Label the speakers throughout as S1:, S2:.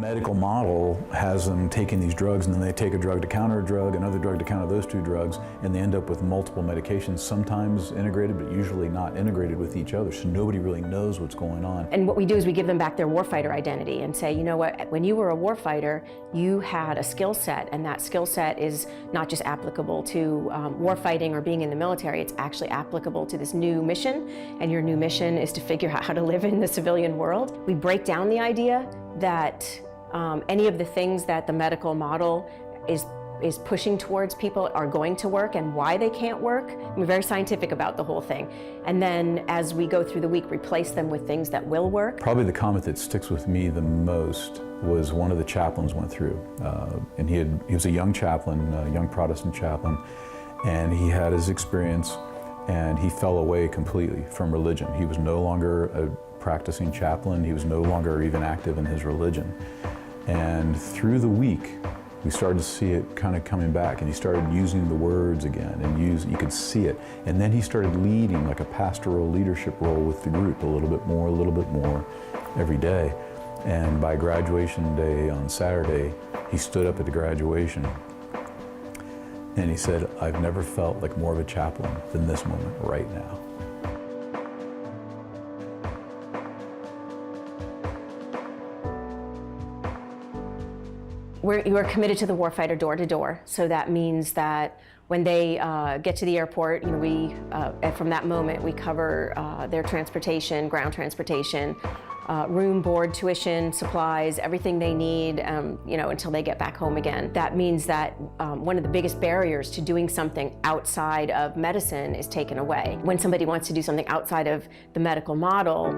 S1: medical model has them taking these drugs, and then they take a drug to counter a drug, another drug to counter those two drugs, and they end up with multiple medications, sometimes integrated, but usually not integrated with each other, so nobody really knows what's going on.
S2: And what we do is we give them back their warfighter identity and say, you know what, when you were a warfighter, you had a skill set, and that skill set is not just applicable to warfighting or being in the military, it's actually applicable to this new mission, and your new mission is to figure out how to live in the civilian world. We break down the idea that any of the things that the medical model is pushing towards people are going to work and why they can't work. We're very scientific about the whole thing. And then as we go through the week, replace them with things that will work.
S1: Probably the comment that sticks with me the most was one of the chaplains went through. And he was a young chaplain, a young Protestant chaplain, and he had his experience and he fell away completely from religion. He was no longer a practicing chaplain. He was no longer even active in his religion. And through the week, we started to see it kind of coming back, and he started using the words again, and you could see it. And then he started leading like a pastoral leadership role with the group a little bit more every day. And by graduation day on Saturday, he stood up at the graduation and he said, "I've never felt like more of a chaplain than this moment right now."
S2: We're committed to the warfighter door to door, so that means that when they get to the airport, from that moment we cover their transportation, ground transportation, room, board, tuition, supplies, everything they need, until they get back home again. That means that one of the biggest barriers to doing something outside of medicine is taken away. When somebody wants to do something outside of the medical model,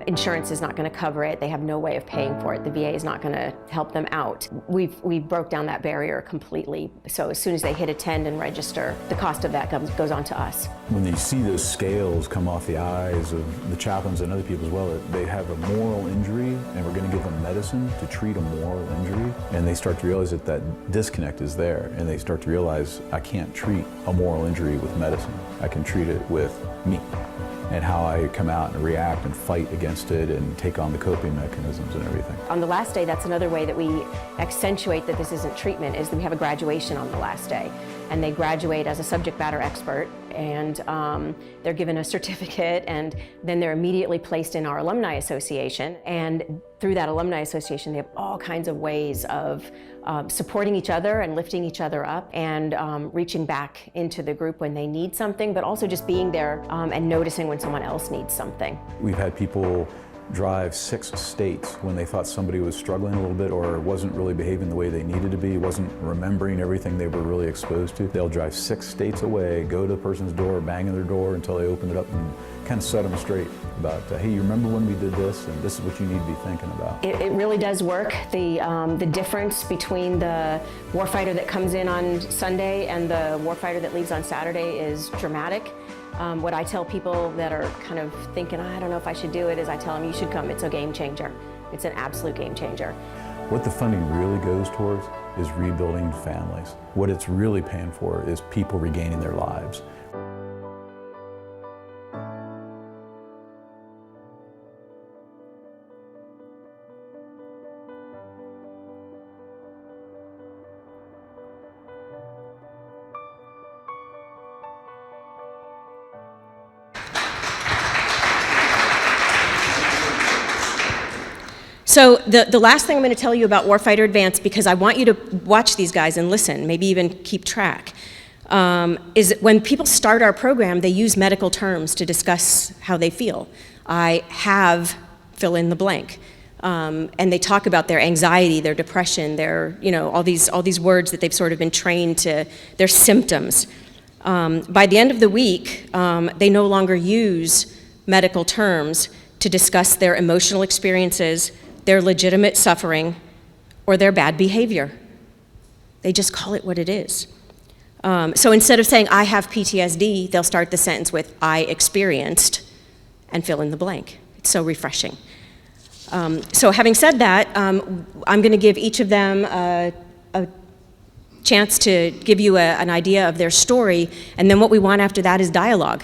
S2: insurance is not going to cover it. They have no way of paying for it. The VA is not going to help them out. We broke down that barrier completely. So as soon as they hit attend and register, the cost of that goes on to us.
S1: When you see those scales come off the eyes of the chaplains and other people as well, they have a moral injury and we're going to give them medicine to treat a moral injury, and they start to realize that that disconnect is there, and they start to realize, I can't treat a moral injury with medicine. I can treat it with me and how I come out and react and fight against it and take on the coping mechanisms and everything.
S2: On the last day, that's another way that we accentuate that this isn't treatment, is that we have a graduation on the last day. And they graduate as a subject matter expert, and they're given a certificate, and then they're immediately placed in our alumni association. And through that alumni association, they have all kinds of ways of supporting each other and lifting each other up, and reaching back into the group when they need something, but also just being there and noticing when someone else needs something.
S1: We've had people drive 6 states when they thought somebody was struggling a little bit or wasn't really behaving the way they needed to be, wasn't remembering everything they were really exposed to. They'll drive 6 states away, go to the person's door, bang on their door until they open it up and kind of set them straight about, hey, you remember when we did this, and this is what you need to be thinking about.
S2: It really does work. The difference between the warfighter that comes in on Sunday and the warfighter that leaves on Saturday is dramatic. What I tell people that are kind of thinking, I don't know if I should do it, is I tell them you should come. It's a game changer. It's an absolute game changer.
S1: What the funding really goes towards is rebuilding families. What it's really paying for is people regaining their lives.
S2: So the last thing I'm going to tell you about Warfighter Advanced, because I want you to watch these guys and listen, maybe even keep track, is that when people start our program, they use medical terms to discuss how they feel. I have, fill in the blank. And they talk about their anxiety, their depression, their, all these words that they've sort of been trained to, their symptoms. By the end of the week, they no longer use medical terms to discuss their emotional experiences, their legitimate suffering, or their bad behavior. They just call it what it is. So instead of saying, I have PTSD, they'll start the sentence with, I experienced, and fill in the blank. It's so refreshing. So having said that, I'm going to give each of them a chance to give you an idea of their story, and then what we want after that is dialogue.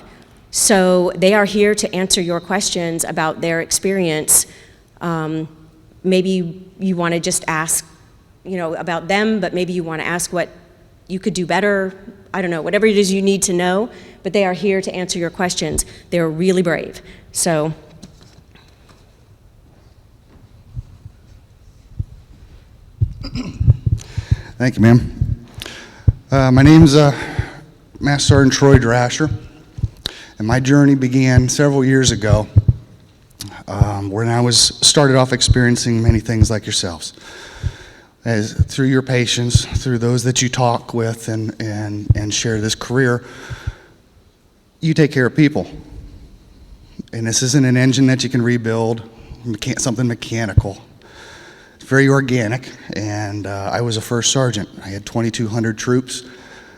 S2: So they are here to answer your questions about their experience, maybe you want to just ask, about them, but maybe you want to ask what you could do better. I don't know, whatever it is you need to know, but they are here to answer your questions. They're really brave. So.
S3: Thank you, ma'am. My name's Master Sergeant Troy Drasher, and my journey began several years ago when I started off experiencing many things like yourselves. Through your patients, through those that you talk with and share this career, you take care of people. And this isn't an engine that you can rebuild, something mechanical. Very organic, and I was a first sergeant. I had 2,200 troops.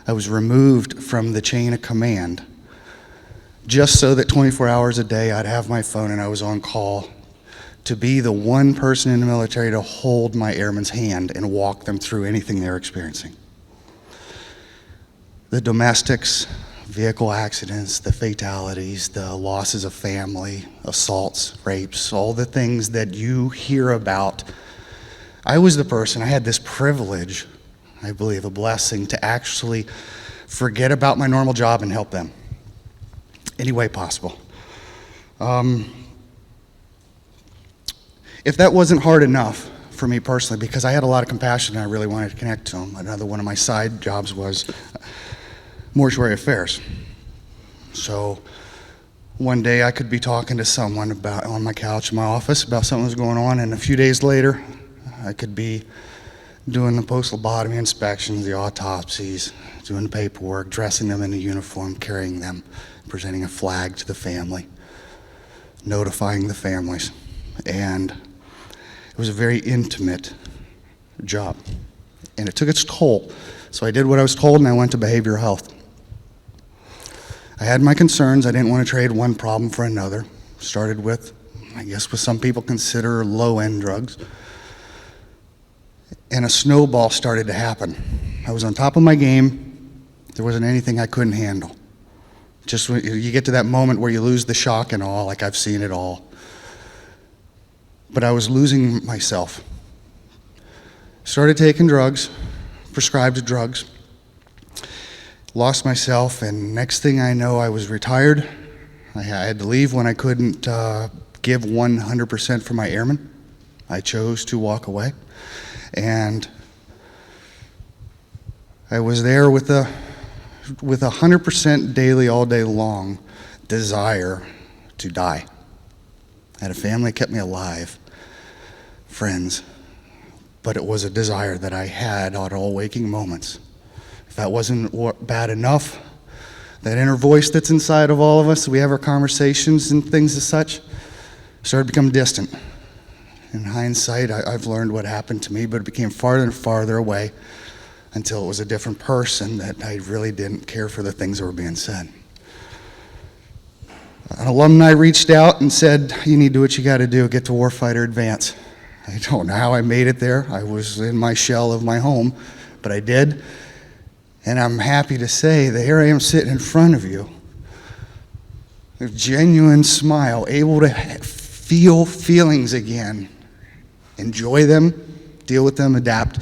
S3: I was removed from the chain of command just so that 24 hours a day I'd have my phone and I was on call to be the one person in the military to hold my airman's hand and walk them through anything they're experiencing. The domestics, vehicle accidents, the fatalities, the losses of family, assaults, rapes, all the things that you hear about. I was the person, I had this privilege, I believe a blessing, to actually forget about my normal job and help them any way possible. If that wasn't hard enough for me personally, because I had a lot of compassion and I really wanted to connect to them, another one of my side jobs was mortuary affairs. So one day I could be talking to someone on my couch in my office about something that was going on, and a few days later I could be doing the post-lobotomy inspections, the autopsies, doing the paperwork, dressing them in a uniform, carrying them, presenting a flag to the family, notifying the families. And it was a very intimate job. And it took its toll. So I did what I was told, and I went to behavioral health. I had my concerns. I didn't want to trade one problem for another. Started with, I guess what some people consider low-end drugs. And a snowball started to happen. I was on top of my game. There wasn't anything I couldn't handle. Just when you get to that moment where you lose the shock and awe, like I've seen it all. But I was losing myself. Started taking drugs, prescribed drugs, lost myself, and next thing I know, I was retired. I had to leave when I couldn't give 100% for my airmen. I chose to walk away. And I was there with a 100% daily, all day long desire to die. I had a family that kept me alive, friends, but it was a desire that I had at all waking moments. If that wasn't bad enough, that inner voice that's inside of all of us, we have our conversations and things as such, started to become distant. In hindsight, I've learned what happened to me, but it became farther and farther away until it was a different person that I really didn't care for the things that were being said. An alumni reached out and said, you need to do what you got to do, get to Warfighter Advance. I don't know how I made it there. I was in my shell of my home, but I did. And I'm happy to say that here I am sitting in front of you, a genuine smile, able to feel feelings again, enjoy them, deal with them, adapt.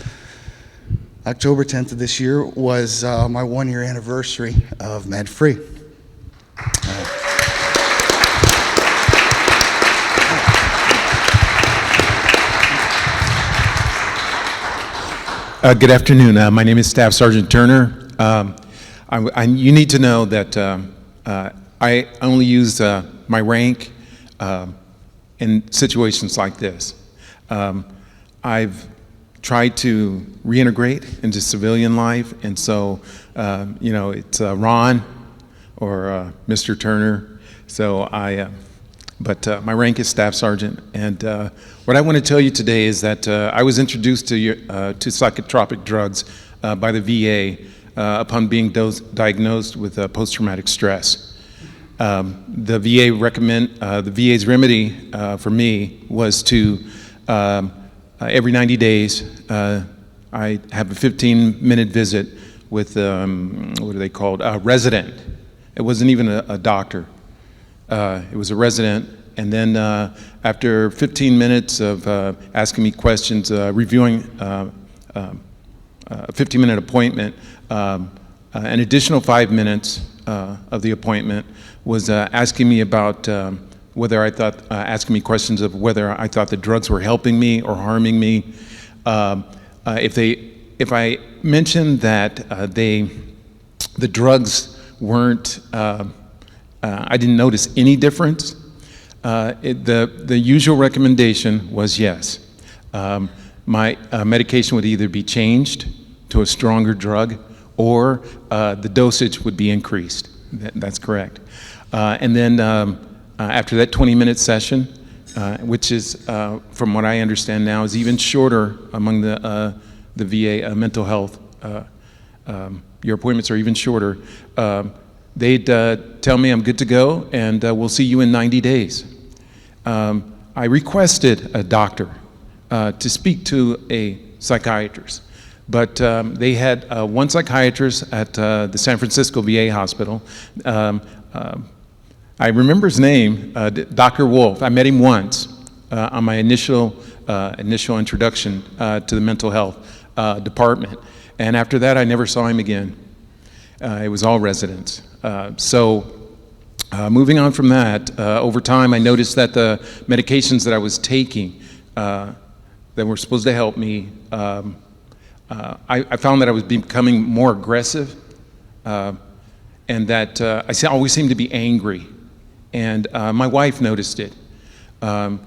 S3: October 10th of this year was my 1-year anniversary of Med-Free.
S4: Good afternoon. My name is Staff Sergeant Turner. You need to know that I only use my rank in situations like this. I've tried to reintegrate into civilian life, and so, it's Ron or Mr. Turner. So but my rank is Staff Sergeant, and what I want to tell you today is that I was introduced to psychotropic drugs by the VA upon being diagnosed with post-traumatic stress. The VA's remedy for me was to every 90 days I have a 15-minute visit with what are they called? A resident. It wasn't even a doctor. It was a resident And then after 15 minutes of asking me questions, reviewing a 15-minute appointment, an additional 5 minutes of the appointment was asking me about whether I thought, asking me questions of whether I thought the drugs were helping me or harming me. If I mentioned that the drugs weren't, I didn't notice any difference, the usual recommendation was yes. My medication would either be changed to a stronger drug or the dosage would be increased. That's correct. And then after that 20-minute session, which is, from what I understand now, is even shorter among the VA mental health, your appointments are even shorter, they'd tell me I'm good to go and we'll see you in 90 days. I requested a doctor to speak to a psychiatrist, but they had one psychiatrist at the San Francisco VA hospital. I remember his name, Dr. Wolf. I met him once on my initial introduction to the mental health department, and after that I never saw him again. It was all residents. Moving on from that, over time I noticed that the medications that I was taking that were supposed to help me, I found that I was becoming more aggressive, and that I always seemed to be angry. And my wife noticed it. When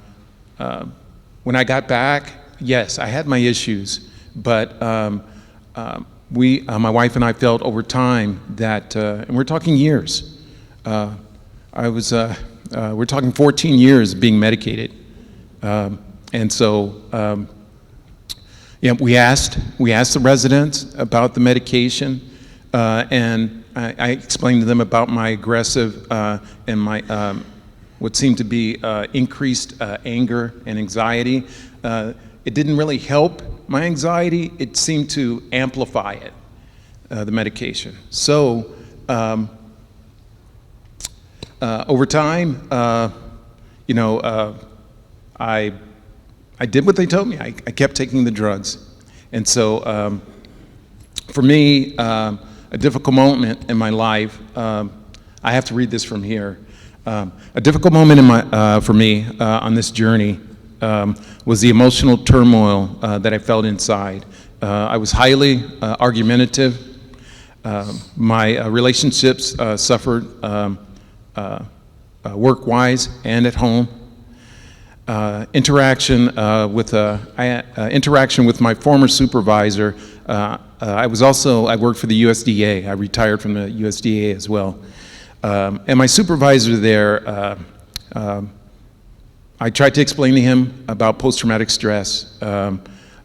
S4: I got back, yes, I had my issues, but my wife and I felt over time that, and we're talking years, we're talking 14 years being medicated. And so, yeah, we asked the residents about the medication, and I explained to them about my aggressive and my what seemed to be increased anger and anxiety. It didn't really help my anxiety. It seemed to amplify it, the medication. So over time, you know, I did what they told me. I kept taking the drugs. And so for me, a difficult moment in my life, I have to read this from here. A difficult moment for me on this journey was the emotional turmoil that I felt inside. I was highly argumentative. My relationships suffered work-wise and at home. Interaction with my former supervisor. I worked for the USDA. I retired from the USDA as well. And my supervisor there, I tried to explain to him about post-traumatic stress.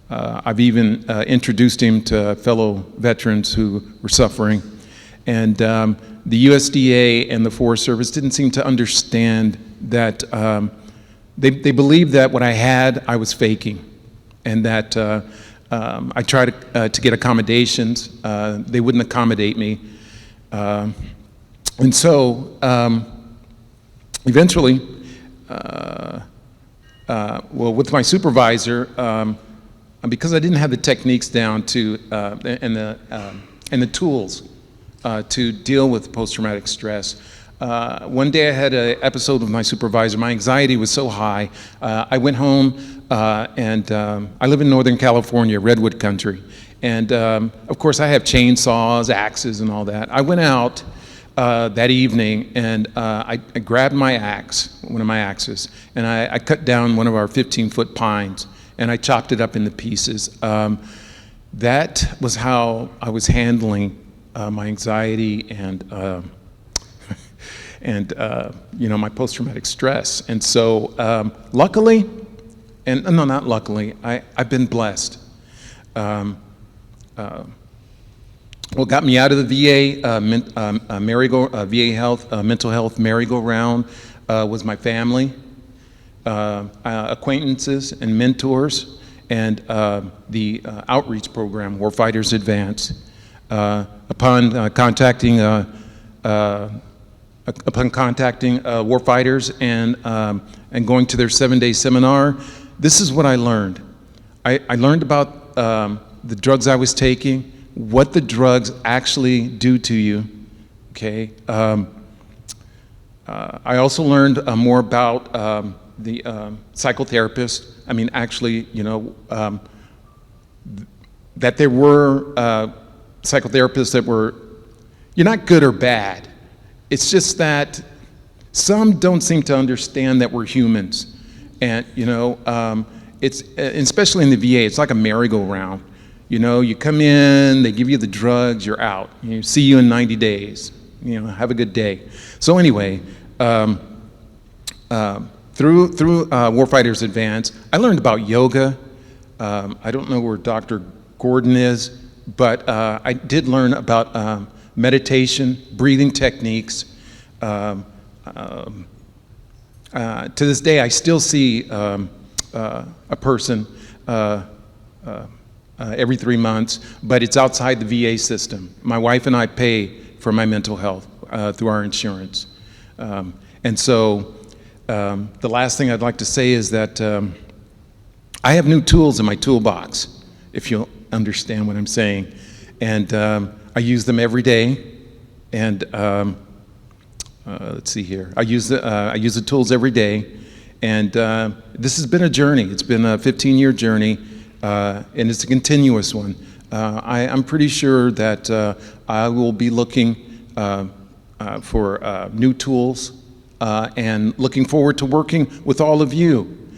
S4: I've even introduced him to fellow veterans who were suffering. And the USDA and the Forest Service didn't seem to understand that they believed that what I had, I was faking, and that I tried to get accommodations. They wouldn't accommodate me. And so eventually, well, with my supervisor, because I didn't have the techniques down to and the tools to deal with post-traumatic stress, one day I had an episode with my supervisor. My anxiety was so high. I went home and I live in Northern California, Redwood country. And of course I have chainsaws, axes, and all that. I went out that evening and I grabbed my axe, one of my axes, and I cut down one of our 15-foot pines and I chopped it up into pieces. That was how I was handling my anxiety and you know, my post-traumatic stress. And so luckily, and no, not luckily, I've been blessed. What got me out of the VA mental health merry-go-round was my family, acquaintances and mentors, and the outreach program, Warfighters Advance. Upon contacting upon contacting warfighters and going to their 7-day seminar, this is what I learned. I learned about the drugs I was taking, what the drugs actually do to you, okay? I also learned more about the psychotherapist. I mean, actually, you know, that there were psychotherapists that were, you're not good or bad. It's just that some don't seem to understand that we're humans. And, you know, it's, especially in the VA, it's like a merry-go-round. You know, you come in, they give you the drugs, you're out. You see you in 90 days. You know, have a good day. So anyway, through Warfighters Advance, I learned about yoga. I don't know where Dr. Gordon is, but I did learn about meditation, breathing techniques. To this day, I still see a person every 3 months, but it's outside the VA system. My wife and I pay for my mental health through our insurance. And so the last thing I'd like to say is that I have new tools in my toolbox, if you'll understand what I'm saying. And I use them every day. And let's see here. I use the tools every day. And this has been a journey. It's been a 15-year journey, and it's a continuous one. I'm pretty sure that I will be looking for new tools and looking forward to working with all of you.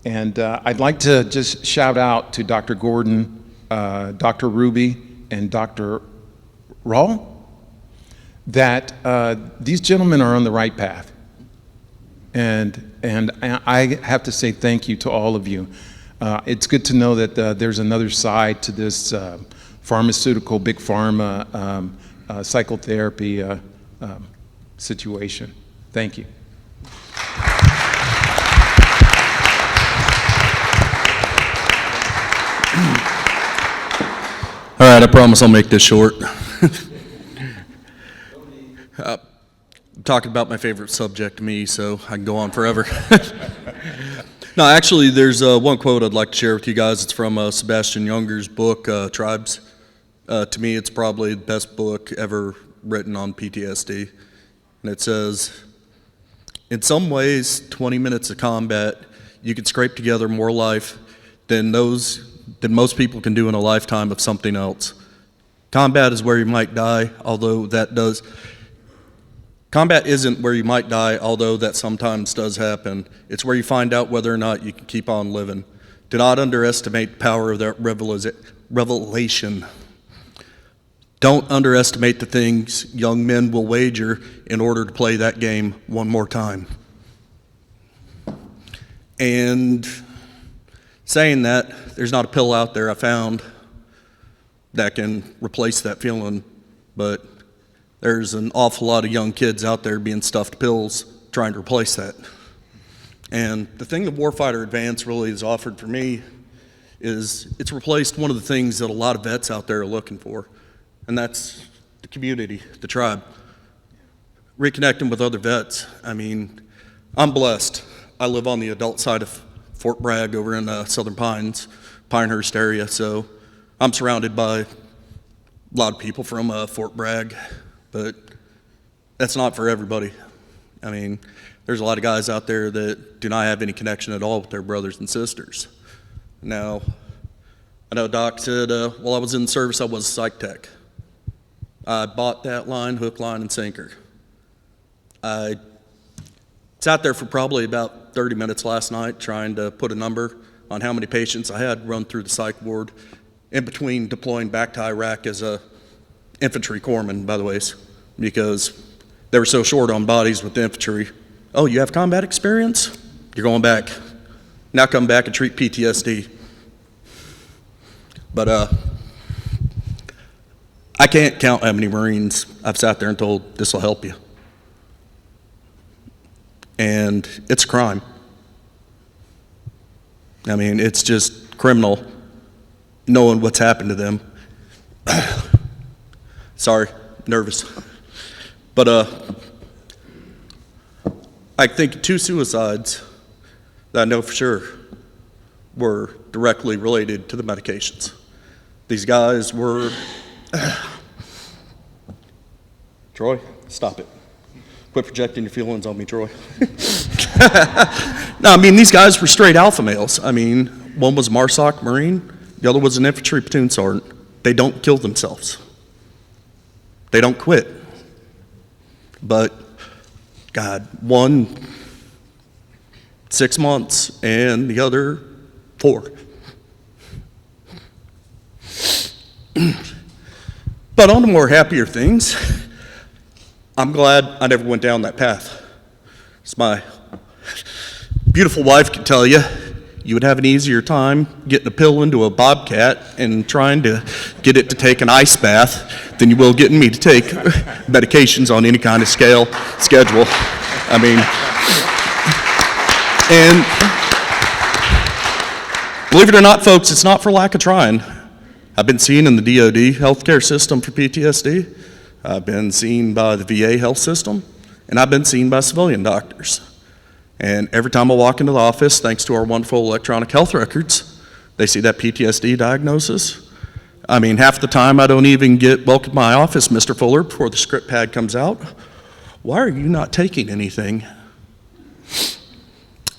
S4: And I'd like to just shout out to Dr. Gordon, Dr. Ruby, and Dr. Rawl, that these gentlemen are on the right path. And I have to say thank you to all of you. It's good to know that there's another side to this pharmaceutical, big pharma, psychotherapy situation. Thank you.
S5: All right, I promise I'll make this short. Talking about my favorite subject to me, so I can go on forever. No, actually, there's one quote I'd like to share with you guys. It's from Sebastian Junger's book, Tribes. To me, it's probably the best book ever written on PTSD. And it says, in some ways, 20 minutes of combat, you can scrape together more life than most people can do in a lifetime of something else. Combat is where you might die, although that does. Combat isn't where you might die, although that sometimes does happen. It's where you find out whether or not you can keep on living. Do not underestimate the power of that revelation. Don't underestimate the things young men will wager in order to play that game one more time. And saying that, there's not a pill out there I found that can replace that feeling, but there's an awful lot of young kids out there being stuffed pills trying to replace that. And the thing that Warfighter Advance really has offered for me is it's replaced one of the things that a lot of vets out there are looking for, and that's the community, the tribe. Reconnecting with other vets. I mean, I'm blessed. I live on the adult side of Fort Bragg over in Southern Pines, Pinehurst area, so I'm surrounded by a lot of people from Fort Bragg. But that's not for everybody. I mean, there's a lot of guys out there that do not have any connection at all with their brothers and sisters. Now, I know Doc said, while I was in the service, I was a psych tech. I bought that line, hook, line, and sinker. I sat there for probably about 30 minutes last night trying to put a number on how many patients I had run through the psych ward in between deploying back to Iraq as a infantry corpsman, by the way, because they were so short on bodies with the infantry. Oh, you have combat experience? You're going back. Now come back and treat PTSD. But I can't count how many Marines I've sat there and told, this will help you. And it's a crime. I mean, it's just criminal knowing what's happened to them. Sorry, nervous. But I think 2 suicides that I know for sure were directly related to the medications. These guys were, Troy, stop it. Quit projecting your feelings on me, Troy. No, I mean, these guys were straight alpha males. I mean, one was MARSOC Marine, the other was an infantry platoon sergeant. They don't kill themselves. They don't quit. But, God, one, 6 months, and the other, 4. But on to more happier things, I'm glad I never went down that path. As my beautiful wife can tell you, you would have an easier time getting a pill into a bobcat and trying to get it to take an ice bath than you will getting me to take medications on any kind of schedule. I mean, and believe it or not, folks, it's not for lack of trying. I've been seen in the DoD healthcare system for PTSD. I've been seen by the VA health system, and I've been seen by civilian doctors. And every time I walk into the office, thanks to our wonderful electronic health records, they see that PTSD diagnosis. I mean, half the time I don't even get welcome to my office, Mr. Fuller, before the script pad comes out. Why are you not taking anything?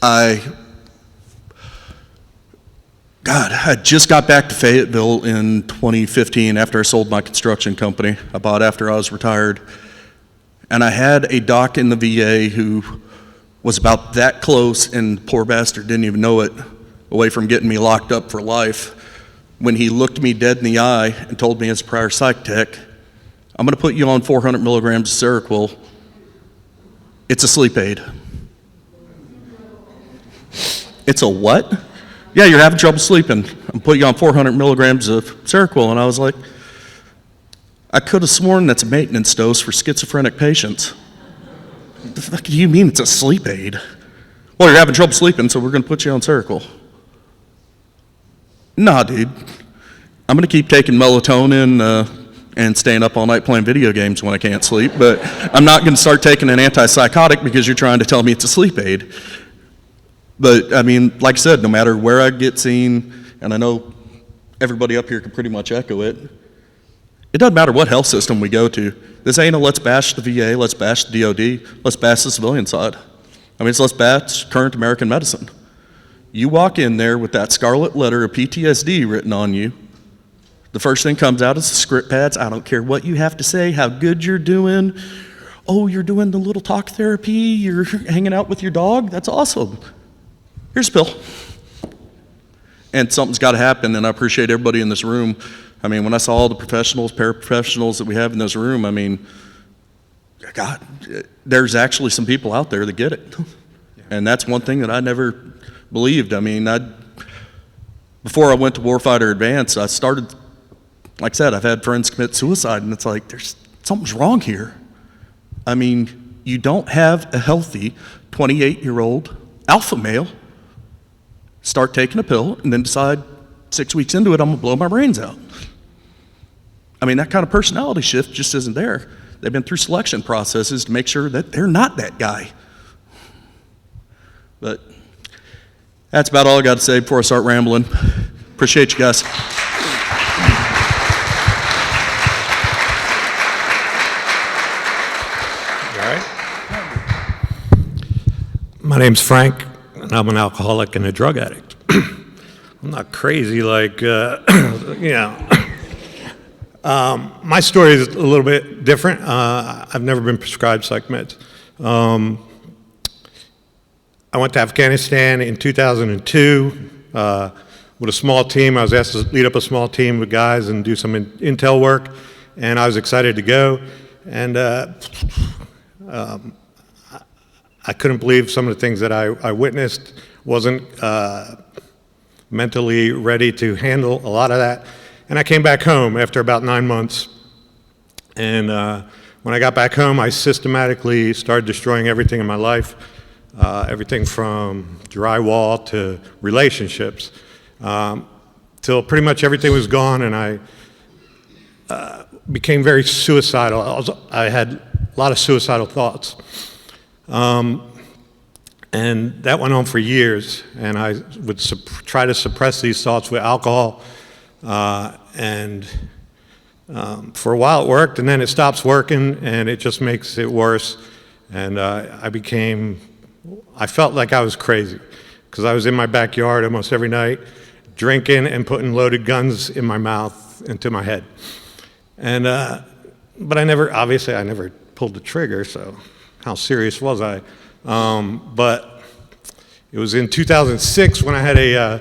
S5: I just got back to Fayetteville in 2015 after I sold my construction company. I bought after I was retired. And I had a doc in the VA who was about that close, and poor bastard didn't even know it, away from getting me locked up for life, when he looked me dead in the eye and told me as a prior psych tech, I'm gonna put you on 400 milligrams of Seroquel. It's a sleep aid. It's a what? Yeah, you're having trouble sleeping. I'm putting you on 400 milligrams of Seroquel. And I was like, I could have sworn that's a maintenance dose for schizophrenic patients. What the fuck do you mean it's a sleep aid? Well, you're having trouble sleeping, so we're going to put you on Seroquel. Nah, dude. I'm going to keep taking melatonin and staying up all night playing video games when I can't sleep, but I'm not going to start taking an antipsychotic because you're trying to tell me it's a sleep aid. But, I mean, like I said, no matter where I get seen, and I know everybody up here can pretty much echo it, it doesn't matter what health system we go to. This ain't a let's bash the VA, let's bash the DoD, let's bash the civilian side. I mean, it's let's bash current American medicine. You walk in there with that scarlet letter of PTSD written on you, the first thing comes out is the script pads. I don't care what you have to say, how good you're doing. Oh, you're doing the little talk therapy, you're hanging out with your dog, that's awesome. Here's a pill. And something's got to happen, and I appreciate everybody in this room. I mean, when I saw all the professionals, paraprofessionals that we have in this room, I mean, God, there's actually some people out there that get it. And that's one thing that I never believed. I mean, before I went to Warfighter Advanced, I started, like I said, I've had friends commit suicide, and it's like, something's wrong here. I mean, you don't have a healthy 28-year-old alpha male start taking a pill and then decide 6 weeks into it, I'm gonna blow my brains out. I mean, that kind of personality shift just isn't there. They've been through selection processes to make sure that they're not that guy. But that's about all I got to say before I start rambling. Appreciate you guys.
S6: My name's Frank, and I'm an alcoholic and a drug addict. I'm not crazy like, my story is a little bit different. I've never been prescribed psych meds. I went to Afghanistan in 2002 with a small team. I was asked to lead up a small team with guys and do some intel work, and I was excited to go. And I couldn't believe some of the things that I witnessed. Wasn't mentally ready to handle a lot of that. And I came back home after about 9 months. And when I got back home, I systematically started destroying everything in my life, everything from drywall to relationships, till pretty much everything was gone, and I became very suicidal. I had a lot of suicidal thoughts. And that went on for years, and I would try to suppress these thoughts with alcohol, and for a while it worked, and then it stops working, and it just makes it worse. And I felt like I was crazy, because I was in my backyard almost every night, drinking and putting loaded guns in my mouth and to my head. And, but I never pulled the trigger, so how serious was I? But it was in 2006 when I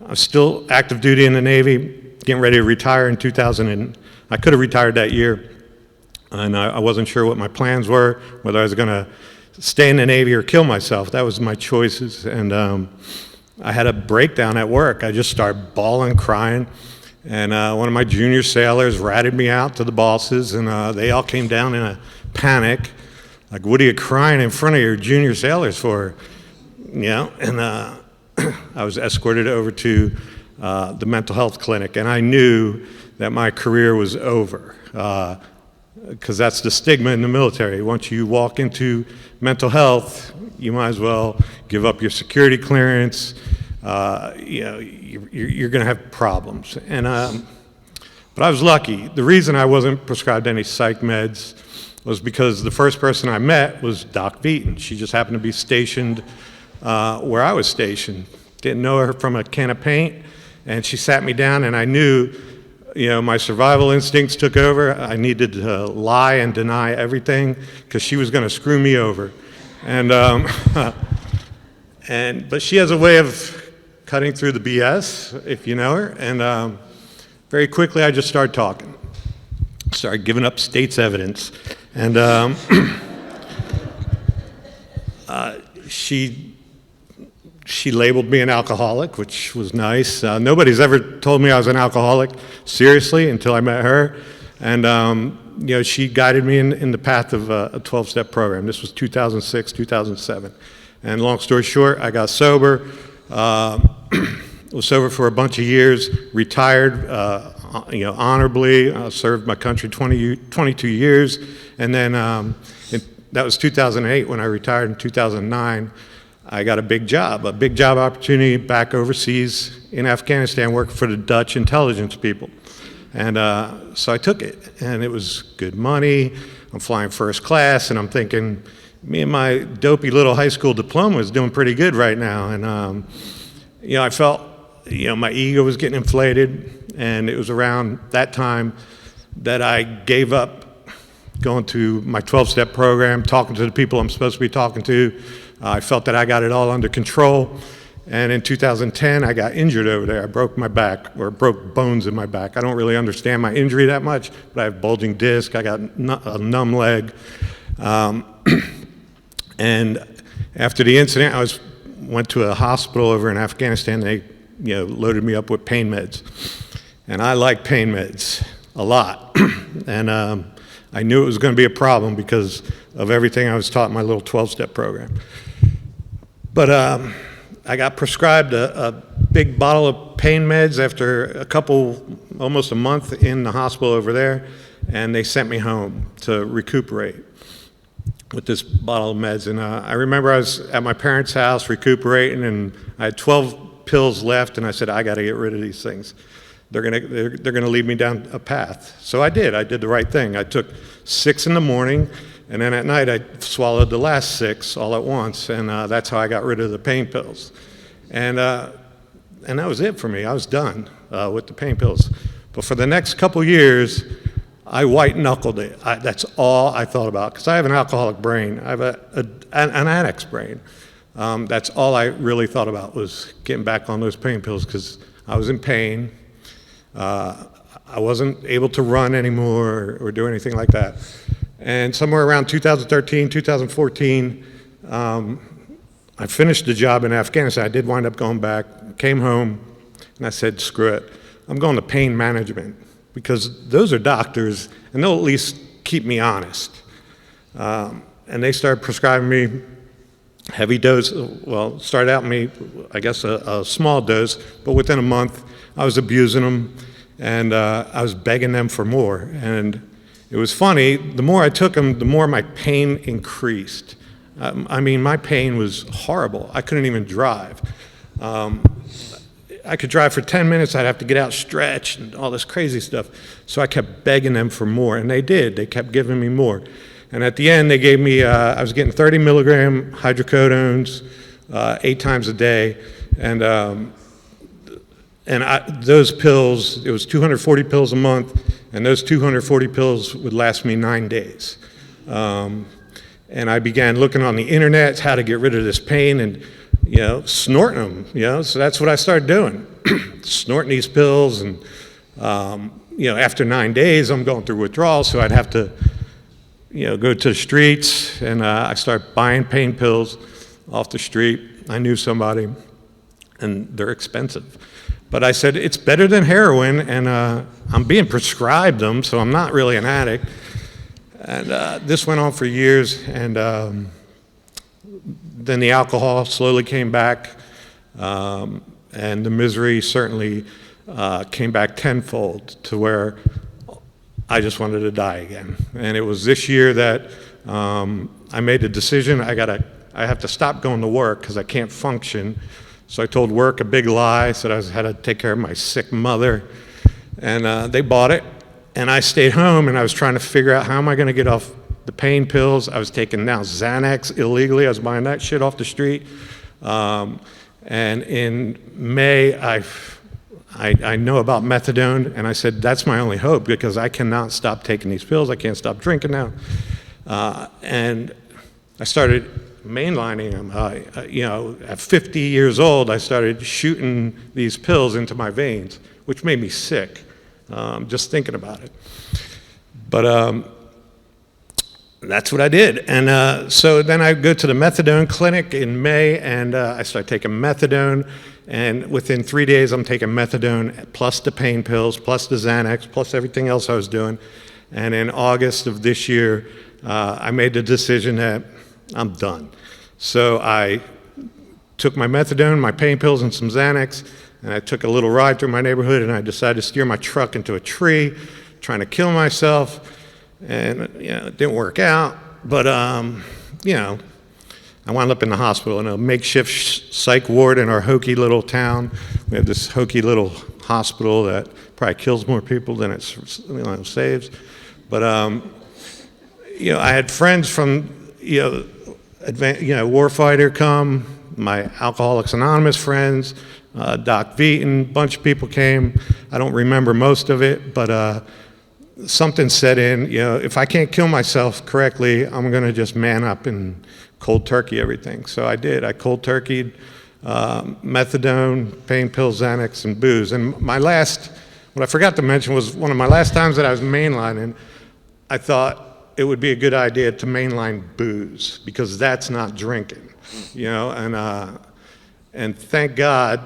S6: was still active duty in the Navy, getting ready to retire in 2000, and I could have retired that year, and I wasn't sure what my plans were, whether I was going to stay in the Navy or kill myself. That was my choices, and I had a breakdown at work. I just started bawling, crying, and one of my junior sailors ratted me out to the bosses, and they all came down in a panic, like, what are you crying in front of your junior sailors for? You know, and I was escorted over to the mental health clinic, and I knew that my career was over, because that's the stigma in the military. Once you walk into mental health, you might as well give up your security clearance. You know, you're going to have problems. And but I was lucky. The reason I wasn't prescribed any psych meds was because the first person I met was Doc Beaton. She just happened to be stationed where I was stationed. Didn't know her from a can of paint, and she sat me down, and I knew, you know, my survival instincts took over. I needed to lie and deny everything because she was going to screw me over. And, but she has a way of cutting through the BS, if you know her, and very quickly I just started talking. Started giving up state's evidence. And she labeled me an alcoholic, which was nice. Nobody's ever told me I was an alcoholic, seriously, until I met her. And you know, she guided me in the path of a 12-step program. This was 2006, 2007. And long story short, I got sober, was sober for a bunch of years, retired, you know, honorably, served my country 22 years. And then that was 2008. When I retired in 2009, I got a big job opportunity back overseas in Afghanistan, working for the Dutch intelligence people. And so I took it, and it was good money. I'm flying first class, and I'm thinking, me and my dopey little high school diploma is doing pretty good right now. And you know, I felt, you know, my ego was getting inflated, and it was around that time that I gave up going to my 12-step program, talking to the people I'm supposed to be talking to. I felt that I got it all under control. And in 2010, I got injured over there. I broke my back, or broke bones in my back. I don't really understand my injury that much, but I have bulging disc. I got a numb leg. And after the incident, went to a hospital over in Afghanistan. They, you know, loaded me up with pain meds. And I like pain meds a lot. And I knew it was going to be a problem because of everything I was taught in my little 12-step program. But I got prescribed a big bottle of pain meds after almost a month in the hospital over there, and they sent me home to recuperate with this bottle of meds. And I remember I was at my parents' house recuperating, and I had 12 pills left, and I said, I got to get rid of these things. They're gonna lead me down a path. So I did the right thing. I took 6 in the morning, and then at night I swallowed the last 6 all at once, and that's how I got rid of the pain pills. And that was it for me. I was done with the pain pills. But for the next couple years, I white-knuckled it. That's all I thought about, because I have an alcoholic brain. I have an addict's brain. That's all I really thought about, was getting back on those pain pills, because I was in pain. I wasn't able to run anymore or do anything like that. And somewhere around 2013, 2014, I finished the job in Afghanistan. I did wind up going back, came home, and I said, screw it. I'm going to pain management, because those are doctors, and they'll at least keep me honest. And they started prescribing me heavy dose. Well, started out me, I guess, a small dose, but within a month, I was abusing them, and I was begging them for more. And It was funny, the more I took them, the more my pain increased. I mean, my pain was horrible. I couldn't even drive. I could drive for 10 minutes, I'd have to get out, stretch, and all this crazy stuff. So I kept begging them for more, and they did. They kept giving me more. And at the end, they gave me, I was getting 30 milligram hydrocodones 8 times a day. And those pills, it was 240 pills a month, and those 240 pills would last me 9 days. And I began looking on the internet how to get rid of this pain and, snorting them, so that's what I started doing, snorting these pills. And, after 9 days, I'm going through withdrawal, so I'd have to, go to the streets, and I started buying pain pills off the street. I knew somebody, and they're expensive. But I said, it's better than heroin, and I'm being prescribed them, so I'm not really an addict. And this went on for years, and then the alcohol slowly came back, and the misery certainly came back tenfold to where I just wanted to die again. And it was this year that I made a decision. I have to stop going to work because I can't function. So I told work a big lie, said I had to take care of my sick mother, and they bought it. And I stayed home, and I was trying to figure out how am I going to get off the pain pills. I was taking now Xanax illegally. I was buying that shit off the street. And in May, I know about methadone, and I said, that's my only hope because I cannot stop taking these pills. I can't stop drinking now. And I started mainlining them. At 50 years old, I started shooting these pills into my veins, which made me sick. Just thinking about it. But that's what I did. And so then I go to the methadone clinic in May, and I start taking methadone. And within 3 days, I'm taking methadone, plus the pain pills, plus the Xanax, plus everything else I was doing. And in August of this year, I made the decision that I'm done. So I took my methadone, my pain pills, and some Xanax, and I took a little ride through my neighborhood, and I decided to steer my truck into a tree, trying to kill myself. And it didn't work out, but I wound up in the hospital in a makeshift psych ward in our hokey little town. We have this hokey little hospital that probably kills more people than it saves. But I had friends from Warfighter come, my Alcoholics Anonymous friends. Doc Veaton, a bunch of people came. I don't remember most of it, but something set in. If I can't kill myself correctly, I'm going to just man up and cold turkey everything. So I did. I cold turkeyed methadone, pain pills, Xanax, and booze. And what I forgot to mention was one of my last times that I was mainlining, I thought it would be a good idea to mainline booze because that's not drinking, and thank God,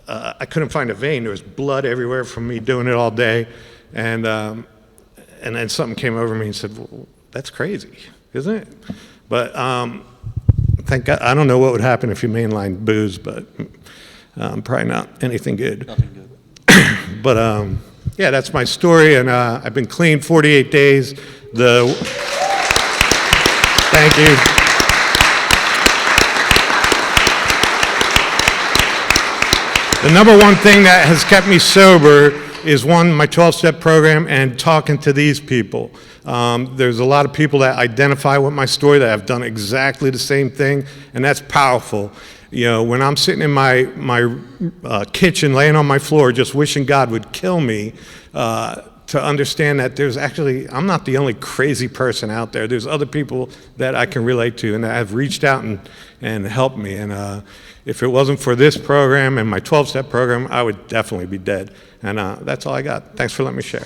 S6: I couldn't find a vein. There was blood everywhere from me doing it all day. And then something came over me and said, well, that's crazy, isn't it? But thank God, I don't know what would happen if you mainlined booze, but probably not anything good.
S5: Nothing good.
S6: But yeah, that's my story, and I've been clean 48 days. Thank you. The number one thing that has kept me sober is my 12-step program and talking to these people. There's a lot of people that identify with my story that have done exactly the same thing, and that's powerful. When I'm sitting in my kitchen, laying on my floor, just wishing God would kill me, to understand that I'm not the only crazy person out there. There's other people that I can relate to and that have reached out and helped me. And if it wasn't for this program and my 12-step program, I would definitely be dead. And that's all I got. Thanks for letting me share.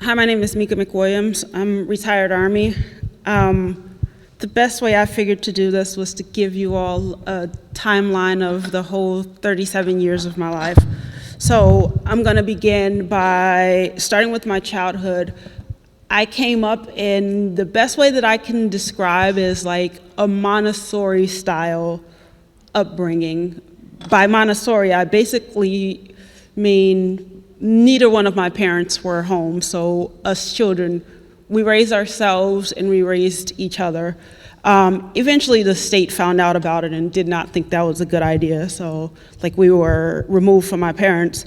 S7: Hi, my name is Mika McWilliams. I'm retired Army. The best way I figured to do this was to give you all a timeline of the whole 37 years of my life. So I'm going to begin by starting with my childhood. I came up in the best way that I can describe is like a Montessori style upbringing. by Montessori, I basically mean neither one of my parents were home, so us children, we raised ourselves and we raised each other. Eventually the state found out about it and did not think that was a good idea, so like we were removed from my parents.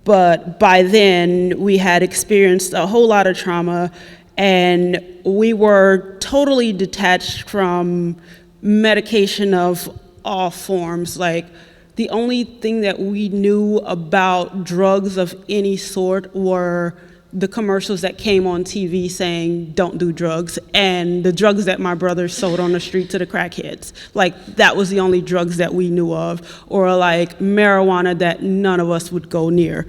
S7: But by then we had experienced a whole lot of trauma and we were totally detached from medication of all forms. Like the only thing that we knew about drugs of any sort were the commercials that came on TV saying don't do drugs, and the drugs that my brother sold on the street to the crackheads. Like that was the only drugs that we knew of, or like marijuana that none of us would go near.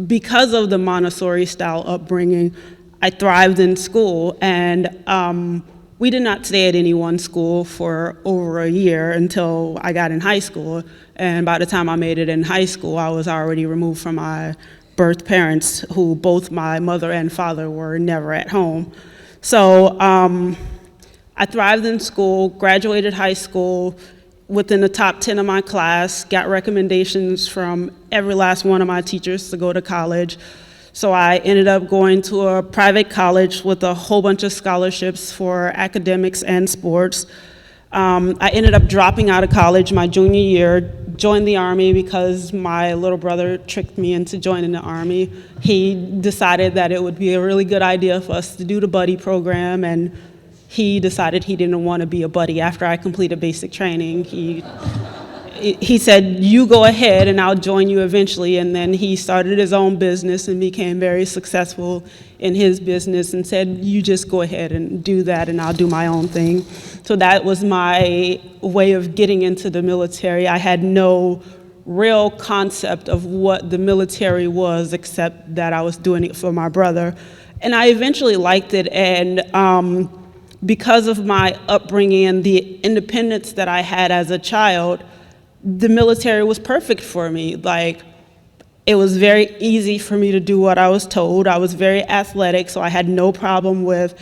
S7: Because of the Montessori style upbringing, I thrived in school, and we did not stay at any one school for over a year until I got in high school. And by the time I made it in high school, I was already removed from my birth parents, who both my mother and father were never at home. So I thrived in school, graduated high school within the top 10 of my class, got recommendations from every last one of my teachers to go to college. So I ended up going to a private college with a whole bunch of scholarships for academics and sports. I ended up dropping out of college my junior year, joined the Army because my little brother tricked me into joining the Army. He decided that it would be a really good idea for us to do the buddy program, and he decided he didn't want to be a buddy after I completed basic training. He said, you go ahead and I'll join you eventually, and then he started his own business and became very successful in his business and said, you just go ahead and do that and I'll do my own thing. So that was my way of getting into the military. I had no real concept of what the military was, except that I was doing it for my brother. And I eventually liked it, and because of my upbringing and the independence that I had as a child, the military was perfect for me. Like, it was very easy for me to do what I was told. I was very athletic, so I had no problem with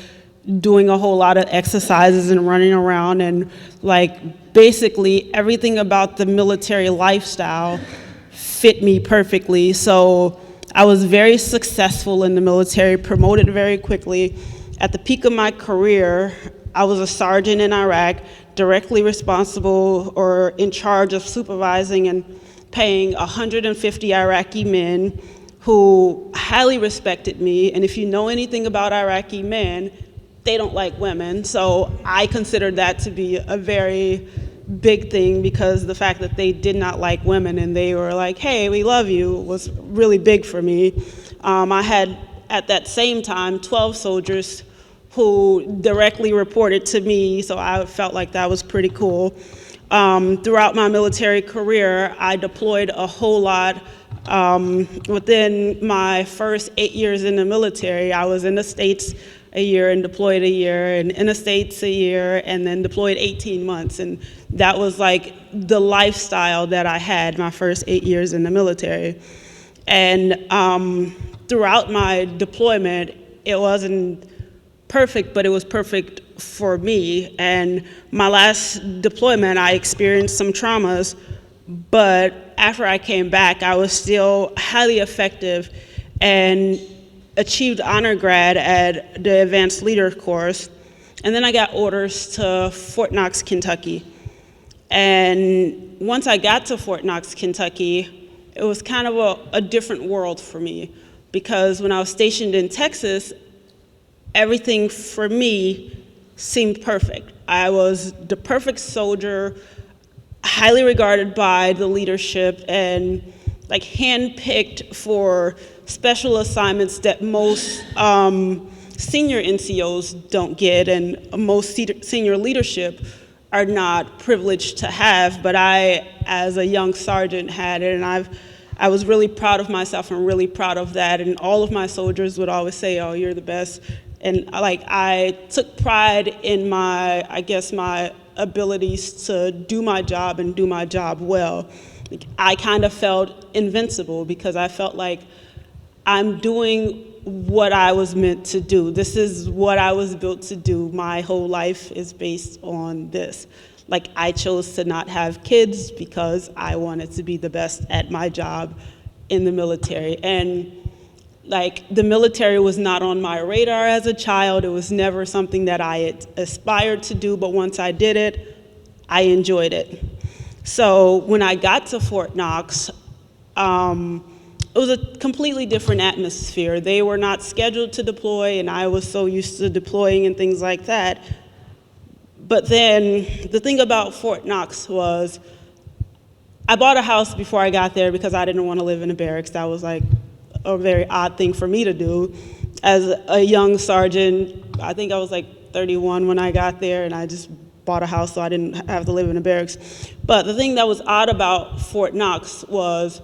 S7: doing a whole lot of exercises and running around, and like basically everything about the military lifestyle fit me perfectly. So I was very successful in the military, promoted very quickly. At the peak of my career, I was a sergeant in Iraq, directly responsible or in charge of supervising and paying 150 Iraqi men who highly respected me. And if you know anything about Iraqi men, they don't like women. So I considered that to be a very big thing, because the fact that they did not like women and they were like, hey, we love you, was really big for me. I had, at that same time, 12 soldiers who directly reported to me, so I felt like that was pretty cool. Throughout my military career, I deployed a whole lot. Within my first 8 years in the military, I was in the States a year and deployed a year, and in the States a year, and then deployed 18 months. And that was like the lifestyle that I had my first 8 years in the military. And throughout my deployment, it wasn't perfect, but it was perfect for me. And my last deployment, I experienced some traumas, but after I came back, I was still highly effective and achieved honor grad at the advanced leader course. And then I got orders to Fort Knox, Kentucky. And once I got to Fort Knox, Kentucky, it was kind of a different world for me, because when I was stationed in Texas, everything for me seemed perfect. I was the perfect soldier, highly regarded by the leadership, and like handpicked for special assignments that most senior NCOs don't get, and most senior leadership are not privileged to have, but I, as a young sergeant, had it, and I was really proud of myself and really proud of that, and all of my soldiers would always say, oh, you're the best. And like, I took pride in my abilities to do my job and do my job well. Like, I kind of felt invincible, because I felt like I'm doing what I was meant to do. This is what I was built to do. My whole life is based on this. Like, I chose to not have kids because I wanted to be the best at my job in the military. And like, the military was not on my radar as a child. It was never something that I had aspired to do, but once I did it, I enjoyed it. So when I got to Fort Knox, it was a completely different atmosphere. They were not scheduled to deploy, and I was so used to deploying and things like that. But then the thing about Fort Knox was, I bought a house before I got there because I didn't want to live in a barracks. That was like a very odd thing for me to do. As a young sergeant, I think I was like 31 when I got there, and I just bought a house so I didn't have to live in a barracks. But the thing that was odd about Fort Knox was,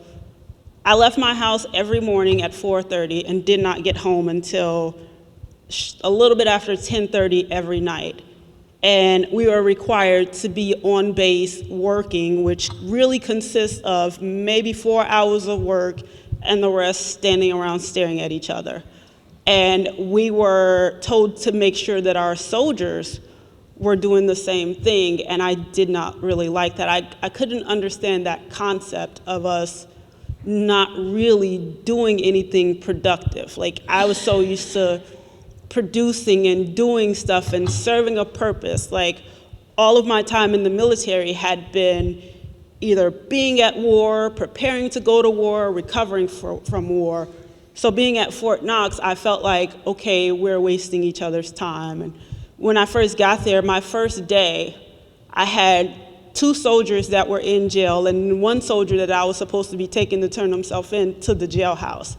S7: I left my house every morning at 4:30 and did not get home until a little bit after 10:30 every night. And we were required to be on base working, which really consists of maybe 4 hours of work and the rest standing around staring at each other. And we were told to make sure that our soldiers were doing the same thing, and I did not really like that. I couldn't understand that concept of us not really doing anything productive. Like, I was so used to producing and doing stuff and serving a purpose. Like, all of my time in the military had been either being at war, preparing to go to war, recovering from war. So being at Fort Knox, I felt like, okay, we're wasting each other's time. And when I first got there, my first day, I had 2 soldiers that were in jail and 1 soldier that I was supposed to be taking to turn himself in to the jailhouse.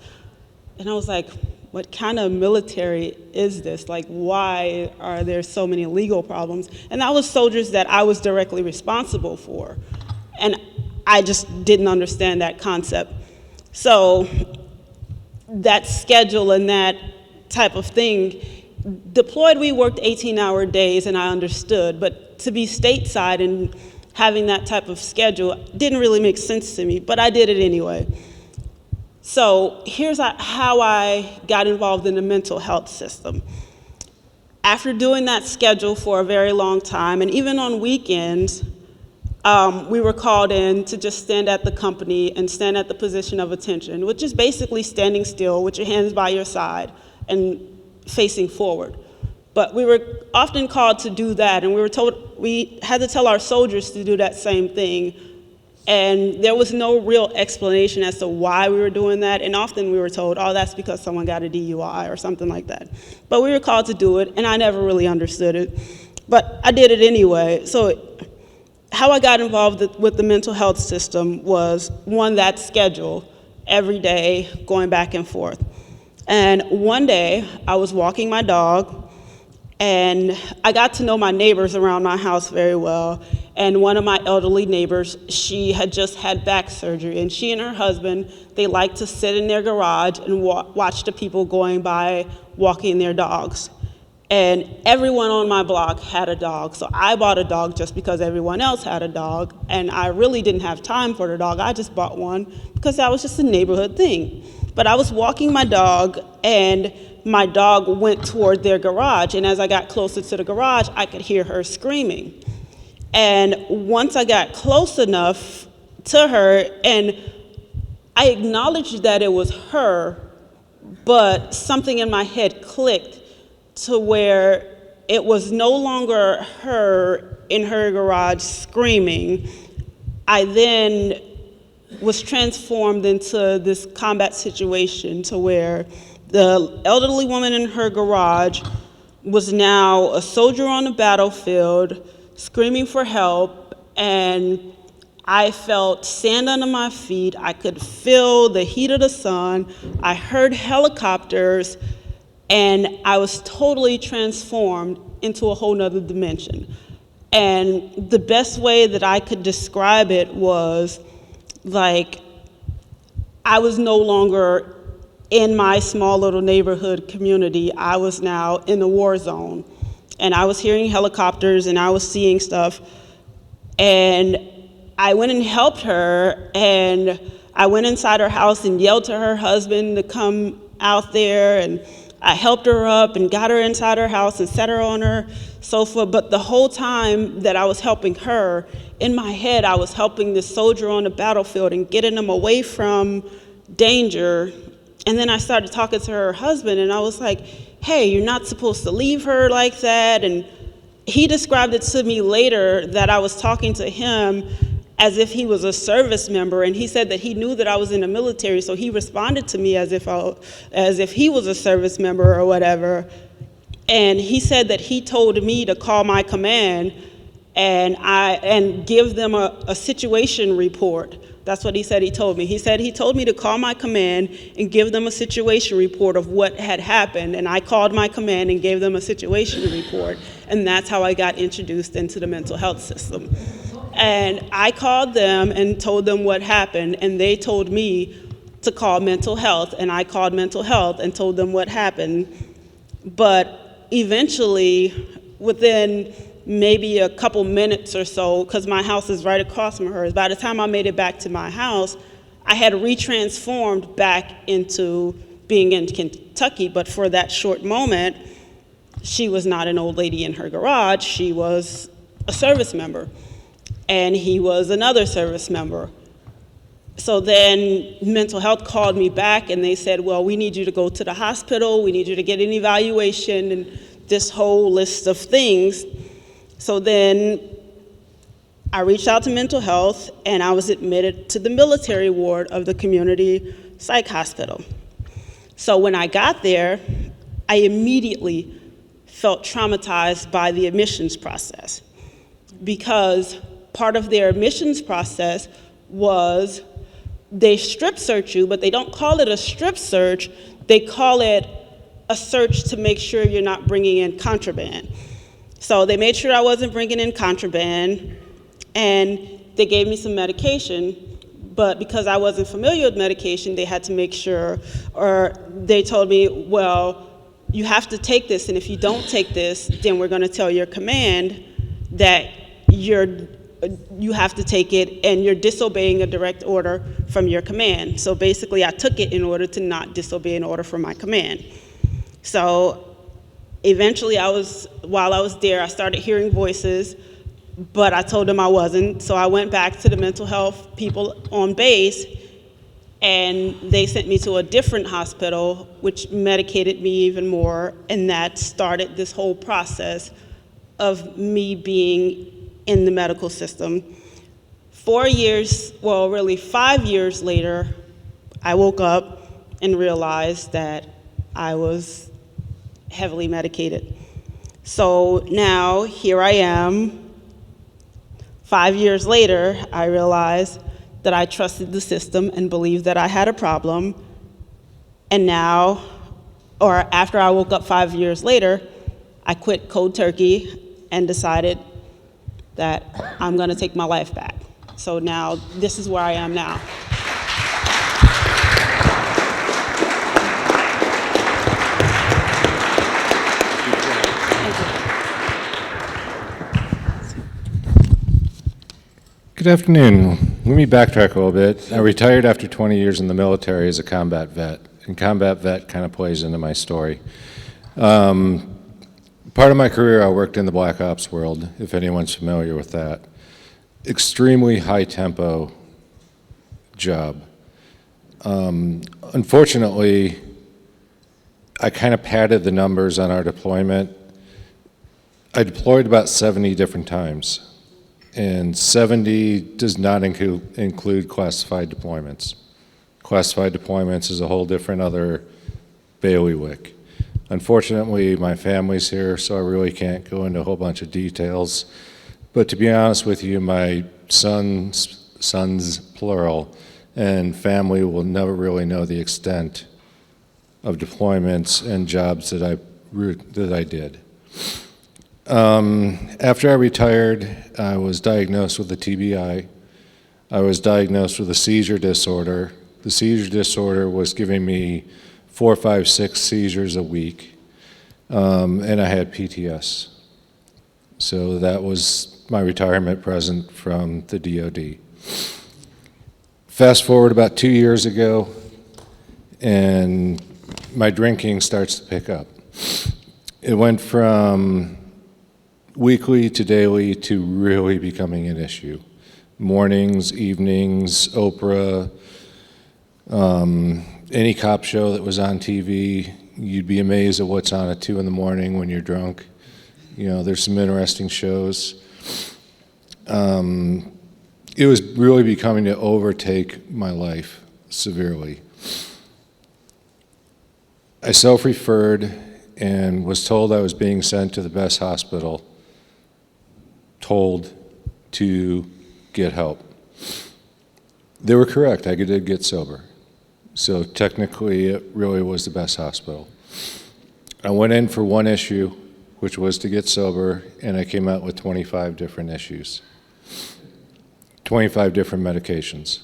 S7: And I was like, what kind of military is this? Like, why are there so many legal problems? And that was soldiers that I was directly responsible for. And I just didn't understand that concept. So that schedule and that type of thing, deployed, we worked 18-hour days, and I understood. But to be stateside and having that type of schedule didn't really make sense to me, but I did it anyway. So here's how I got involved in the mental health system. After doing that schedule for a very long time, and even on weekends, we were called in to just stand at the company and stand at the position of attention, which is basically standing still with your hands by your side and facing forward. But we were often called to do that, and we had to tell our soldiers to do that same thing. And there was no real explanation as to why we were doing that. And often we were told, oh, that's because someone got a DUI or something like that. But we were called to do it, and I never really understood it. But I did it anyway. So how I got involved with the mental health system was, one, that schedule every day, going back and forth. And one day, I was walking my dog, and I got to know my neighbors around my house very well. And one of my elderly neighbors, she had just had back surgery, and she and her husband, they like to sit in their garage and watch the people going by walking their dogs. And everyone on my block had a dog, so I bought a dog just because everyone else had a dog, and I really didn't have time for the dog. I just bought one because that was just a neighborhood thing. But I was walking my dog, and my dog went toward their garage, and as I got closer to the garage, I could hear her screaming. And once I got close enough to her, and I acknowledged that it was her, but something in my head clicked to where it was no longer her in her garage screaming. I then was transformed into this combat situation to where the elderly woman in her garage was now a soldier on the battlefield, screaming for help, and I felt sand under my feet. I could feel the heat of the sun. I heard helicopters, and I was totally transformed into a whole nother dimension. And the best way that I could describe it was like I was no longer in my small little neighborhood community. I was now in the war zone. And I was hearing helicopters, and I was seeing stuff. And I went and helped her, and I went inside her house and yelled to her husband to come out there, and I helped her up and got her inside her house and set her on her sofa, but the whole time that I was helping her, in my head, I was helping this soldier on the battlefield and getting him away from danger. And then I started talking to her husband, and I was like, hey, you're not supposed to leave her like that. And he described it to me later that I was talking to him as if he was a service member, and he said that he knew that I was in the military, so he responded to me as if he was a service member or whatever. And he said that he told me to call my command and give them a situation report. That's what he said he told me. He said he told me to call my command and give them a situation report of what had happened, and I called my command and gave them a situation report, and that's how I got introduced into the mental health system. And I called them and told them what happened, and they told me to call mental health, and I called mental health and told them what happened. But eventually, within maybe a couple minutes or so, because my house is right across from hers, by the time I made it back to my house, I had retransformed back into being in Kentucky. But for that short moment, she was not an old lady in her garage, she was a service member. And he was another service member. So then mental health called me back, and they said, well, we need you to go to the hospital, we need you to get an evaluation, and this whole list of things. So then I reached out to mental health, and I was admitted to the military ward of the community psych hospital. So when I got there, I immediately felt traumatized by the admissions process, because part of their admissions process was they strip search you, but they don't call it a strip search, they call it a search to make sure you're not bringing in contraband. So they made sure I wasn't bringing in contraband, and they gave me some medication, but because I wasn't familiar with medication, they had to make sure, or they told me, well, you have to take this, and if you don't take this, then we're gonna tell your command that you have to take it, and you're disobeying a direct order from your command. So basically, I took it in order to not disobey an order from my command. So eventually, while I was there, I started hearing voices, but I told them I wasn't. So I went back to the mental health people on base, and they sent me to a different hospital, which medicated me even more, and that started this whole process of me being in the medical system. 4 years, well, really 5 years later, I woke up and realized that I was heavily medicated. So now here I am. 5 years later, I realized that I trusted the system and believed that I had a problem. And now, or after I woke up 5 years later, I quit cold turkey and decided that I'm gonna take my life back. So now, this is where I am now.
S8: Good afternoon. Let me backtrack a little bit. I retired after 20 years in the military as a combat vet, and combat vet kind of plays into my story. Part of my career, I worked in the black ops world, if anyone's familiar with that. Extremely high tempo job. Unfortunately, I kind of padded the numbers on our deployment. I deployed about 70 different times, and 70 does not include classified deployments. Classified deployments is a whole different other bailiwick. Unfortunately, my family's here, so I really can't go into a whole bunch of details. But to be honest with you, my sons plural, and family will never really know the extent of deployments and jobs that I did. After I retired, I was diagnosed with a TBI. I was diagnosed with a seizure disorder. The seizure disorder was giving me 4, 5, 6 seizures a week, and I had PTS. So that was my retirement present from the DoD. Fast forward about 2 years ago, and my drinking starts to pick up. It went from weekly to daily to really becoming an issue. Mornings, evenings, Oprah, any cop show that was on TV, you'd be amazed at what's on at 2 in the morning when you're drunk. You know, there's some interesting shows. It was really becoming to overtake my life severely. I self-referred and was told I was being sent to the best hospital, told to get help. They were correct, I did get sober. So technically, it really was the best hospital. I went in for one issue, which was to get sober, and I came out with 25 different issues. 25 different medications.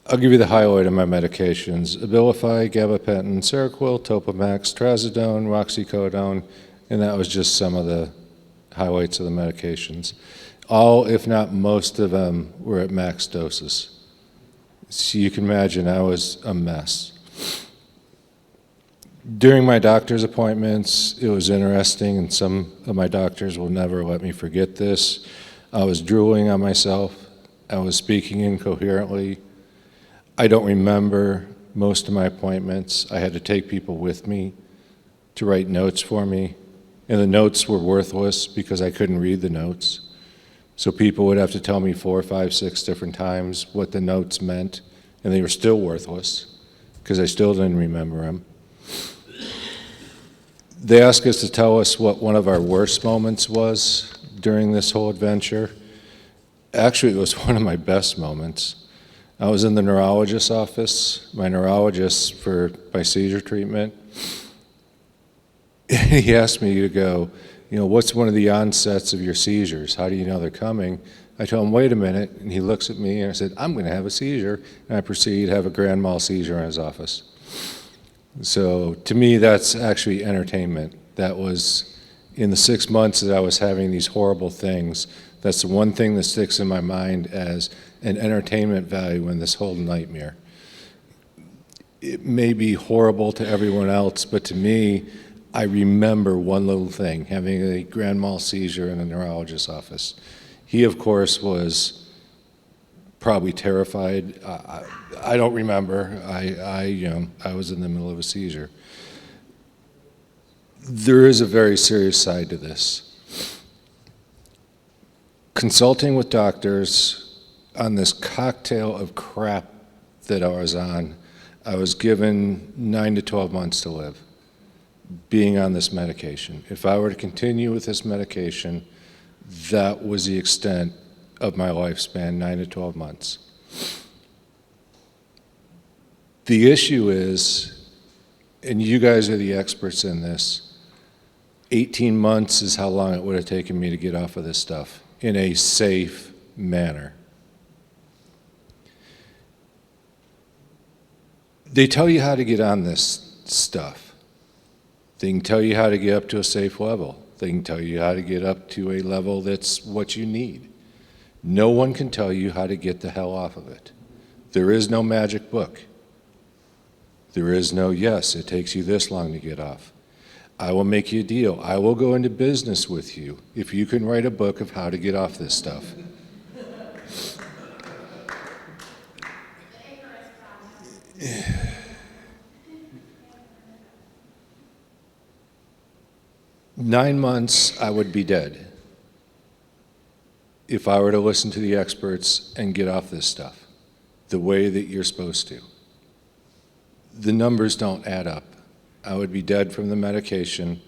S8: I'll give you the highlight of my medications: Abilify, gabapentin, Seroquel, Topamax, Trazodone, Roxicodone, and that was just some of the highlights of the medications. All, if not most of them, were at max doses. So you can imagine I was a mess. During my doctor's appointments, it was interesting, and some of my doctors will never let me forget this. I was drooling on myself. I was speaking incoherently. I don't remember most of my appointments. I had to take people with me to write notes for me, and the notes were worthless because I couldn't read the notes. So people would have to tell me 4, 5, 6 different times what the notes meant, and they were still worthless because I still didn't remember them. They asked us to tell us what one of our worst moments was during this whole adventure. Actually, it was one of my best moments. I was in the neurologist's office, my neurologist for my seizure treatment. He asked me to go, you know, what's one of the onsets of your seizures? How do you know they're coming? I told him, wait a minute, and he looks at me and I said, I'm going to have a seizure. And I proceeded to have a grand mal seizure in his office. So to me, that's actually entertainment. That was, in the 6 months that I was having these horrible things, that's the one thing that sticks in my mind as an entertainment value in this whole nightmare. It may be horrible to everyone else, but to me, I remember one little thing, having a grand mal seizure in a neurologist's office. He, of course, was probably terrified. I don't remember. I was in the middle of a seizure. There is a very serious side to this. Consulting with doctors on this cocktail of crap that I was on, I was given 9 to 12 months to live, being on this medication. If I were to continue with this medication, that was the extent of my lifespan, 9 to 12 months. The issue is, and you guys are the experts in this, 18 months is how long it would have taken me to get off of this stuff in a safe manner. They tell you how to get on this stuff. They can tell you how to get up to a safe level. They can tell you how to get up to a level that's what you need. No one can tell you how to get the hell off of it. There is no magic book. There is no, yes, it takes you this long to get off. I will make you a deal. I will go into business with you if you can write a book of how to get off this stuff. Nine months, I would be dead if I were to listen to the experts and get off this stuff the way that you're supposed to. The numbers don't add up. I would be dead from the medication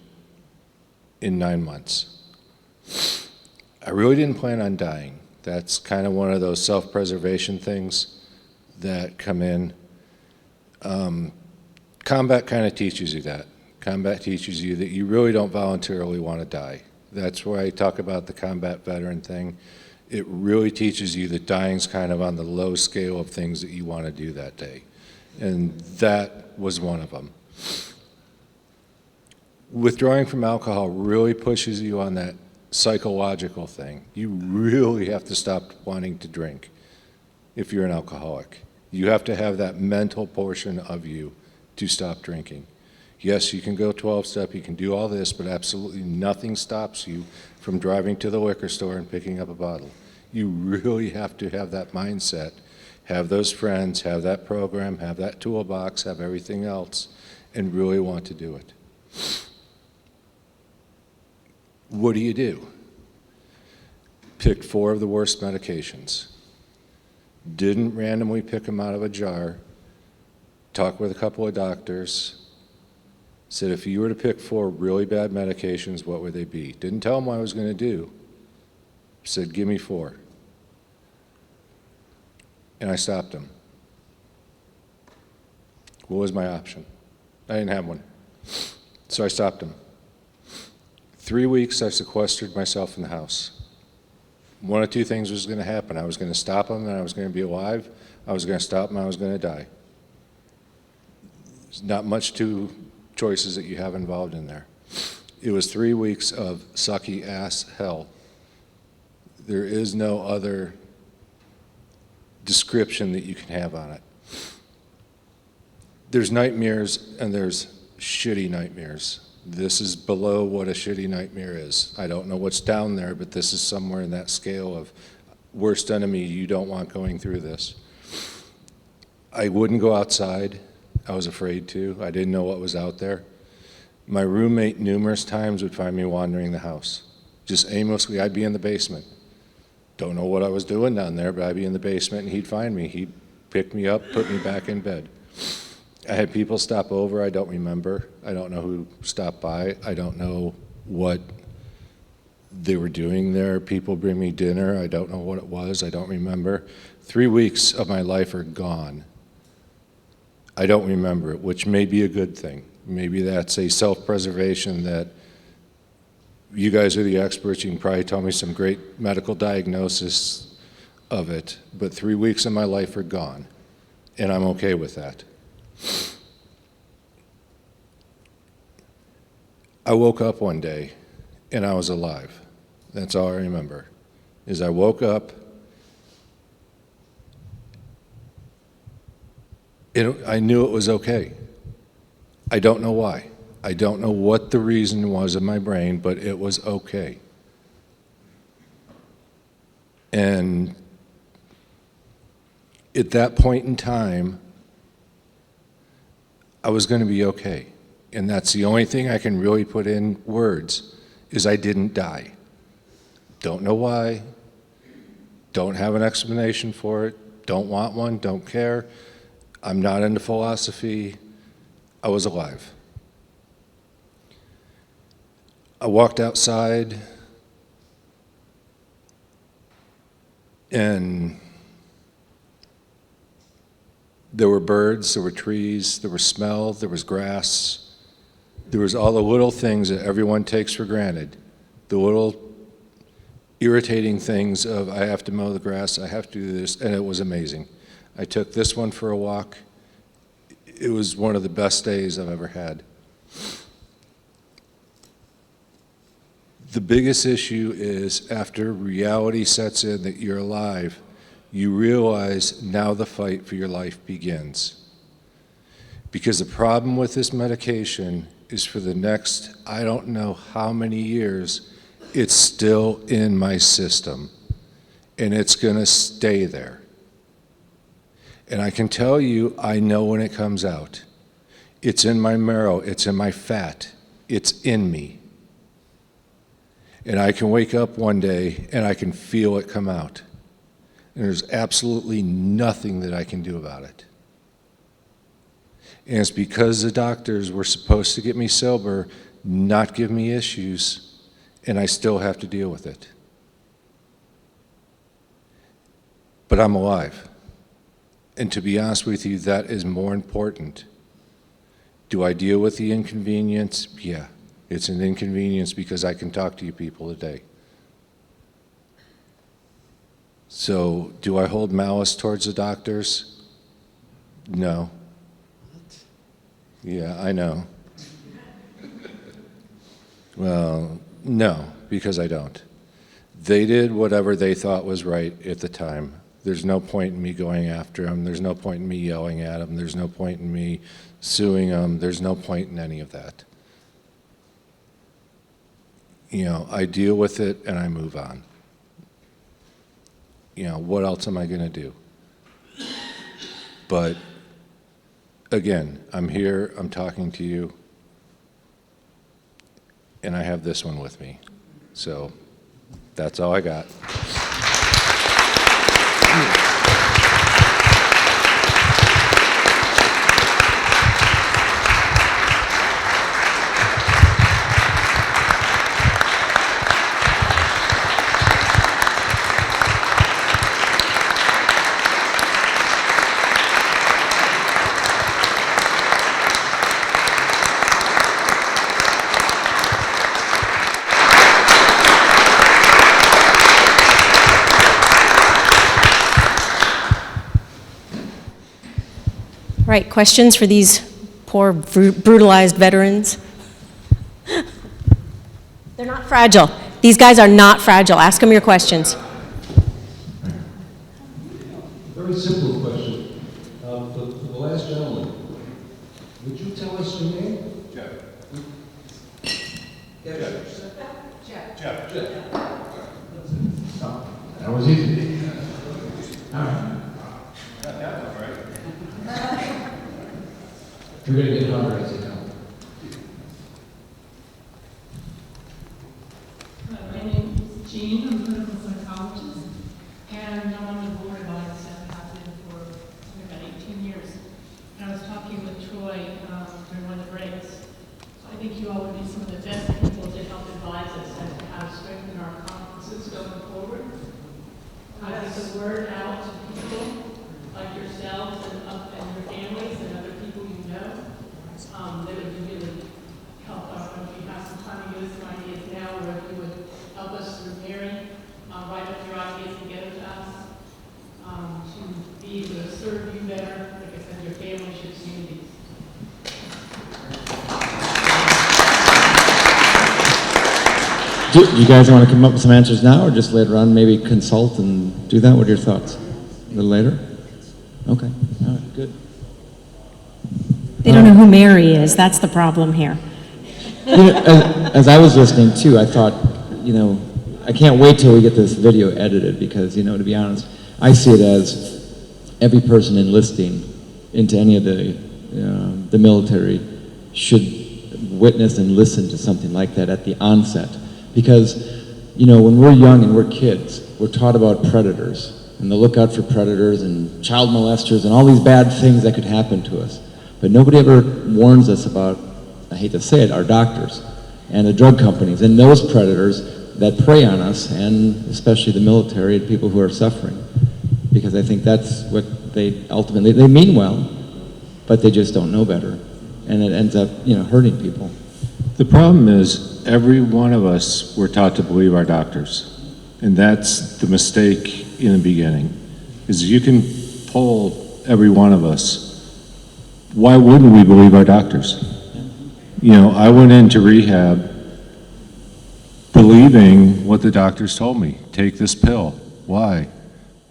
S8: in 9 months. I really didn't plan on dying. That's kind of one of those self-preservation things that come in. Combat kind of teaches you that. Combat teaches you that you really don't voluntarily want to die. That's why I talk about the combat veteran thing. It really teaches you that dying's kind of on the low scale of things that you want to do that day. And that was one of them. Withdrawing from alcohol really pushes you on that psychological thing. You really have to stop wanting to drink if you're an alcoholic. You have to have that mental portion of you to stop drinking. Yes, you can go 12-step, you can do all this, but absolutely nothing stops you from driving to the liquor store and picking up a bottle. You really have to have that mindset, have those friends, have that program, have that toolbox, have everything else, and really want to do it. What do? Picked 4 of the worst medications. Didn't randomly pick them out of a jar. Talked with a couple of doctors. Said if you were to pick 4 really bad medications, what would they be? Didn't tell them what I was going to do. Said, give me 4. And I stopped them. What was my option? I didn't have one. So I stopped them. 3 weeks, I sequestered myself in the house. One of 2 things was going to happen. I was going to stop them and I was going to be alive. I was going to stop them and I was going to die. There's not much to choices that you have involved in there. It was 3 weeks of sucky ass hell. There is no other description that you can have on it. There's nightmares and there's shitty nightmares. This is below what a shitty nightmare is. I don't know what's down there, but this is somewhere in that scale of worst enemy. You don't want going through this. I wouldn't go outside. I was afraid to. I didn't know what was out there. My roommate numerous times would find me wandering the house. Just aimlessly, I'd be in the basement. Don't know what I was doing down there, but I'd be in the basement and he'd find me. He'd pick me up, put me back in bed. I had people stop over. I don't remember. I don't know who stopped by. I don't know what they were doing there. People bring me dinner. I don't know what it was. I don't remember. 3 weeks of my life are gone. I don't remember it, which may be a good thing. Maybe that's a self-preservation that you guys are the experts. You can probably tell me some great medical diagnosis of it. But 3 weeks of my life are gone, and I'm okay with that. I woke up one day and I was alive. That's all I remember, is I woke up and I knew it was okay. I don't know why. I don't know what the reason was in my brain, but it was okay. And at that point in time, I was going to be okay. And that's the only thing I can really put in words, is I didn't die. Don't know why. Don't have an explanation for it. Don't want one. Don't care. I'm not into philosophy. I was alive. I walked outside and there were birds, there were trees, there was smell, there was grass. There was all the little things that everyone takes for granted. The little irritating things of, I have to mow the grass, I have to do this, and it was amazing. I took this one for a walk. It was one of the best days I've ever had. The biggest issue is after reality sets in that you're alive, you realize now the fight for your life begins. Because the problem with this medication is for the next, I don't know how many years, it's still in my system. And it's going to stay there. And I can tell you, I know when it comes out. It's in my marrow, it's in my fat, it's in me. And I can wake up one day and I can feel it come out. And there's absolutely nothing that I can do about it. And it's because the doctors were supposed to get me sober, not give me issues, and I still have to deal with it. But I'm alive. And to be honest with you, that is more important. Do I deal with the inconvenience? Yeah, it's an inconvenience because I can talk to you people today. So, do I hold malice towards the doctors? No. Yeah, I know. Well, no, because I don't. They did whatever they thought was right at the time. There's no point in me going after them. There's no point in me yelling at them. There's no point in me suing them. There's no point in any of that. You know, I deal with it and I move on. You know, what else am I going to do? But again, I'm here, I'm talking to you, and I have this one with me. So that's all I got.
S2: Right, questions for these poor brutalized veterans? They're not fragile. These guys are not fragile. Ask them your questions.
S9: Very simple question. For the last gentleman, would you tell us your name? Jeff. Jeff. That was easy. All right. You're going to get harder as you go.
S10: My name is Jean. I'm a clinical psychologist, and I'm on the board of ISEPP. I've been for about 18 years. And I was talking with Troy during one of the breaks. So I think you all would be some of the best people to help advise us as to how to strengthen our conferences going forward. How to get the word out to people like yourselves and your families and other people you know. That would really help us. If you have some time to give us some ideas now, or if you would help us through Mary, write up your ideas and get them to us to be able to serve you better, like I said, your families, your communities.
S11: Do you guys want to come up with some answers now, or just later on maybe consult and do that? What are your thoughts? A little later? Okay, all right, good.
S2: They don't know who Mary is. That's the problem here.
S11: You know, as I was listening too, I thought, you know, I can't wait till we get this video edited because, you know, to be honest, I see it as every person enlisting into any of the military should witness and listen to something like that at the onset. Because, you know, when we're young and we're kids, we're taught about predators and the lookout for predators and child molesters and all these bad things that could happen to us. But nobody ever warns us about, I hate to say it, our doctors and the drug companies and those predators that prey on us, and especially the military and people who are suffering. Because I think that's what they ultimately, they mean well, but they just don't know better. And it ends up, you know, hurting people.
S8: The problem is every one of us were taught to believe our doctors. And that's the mistake in the beginning, is you can poll every one of us. Why wouldn't we believe our doctors? You know, I went into rehab believing what the doctors told me. Take this pill. Why?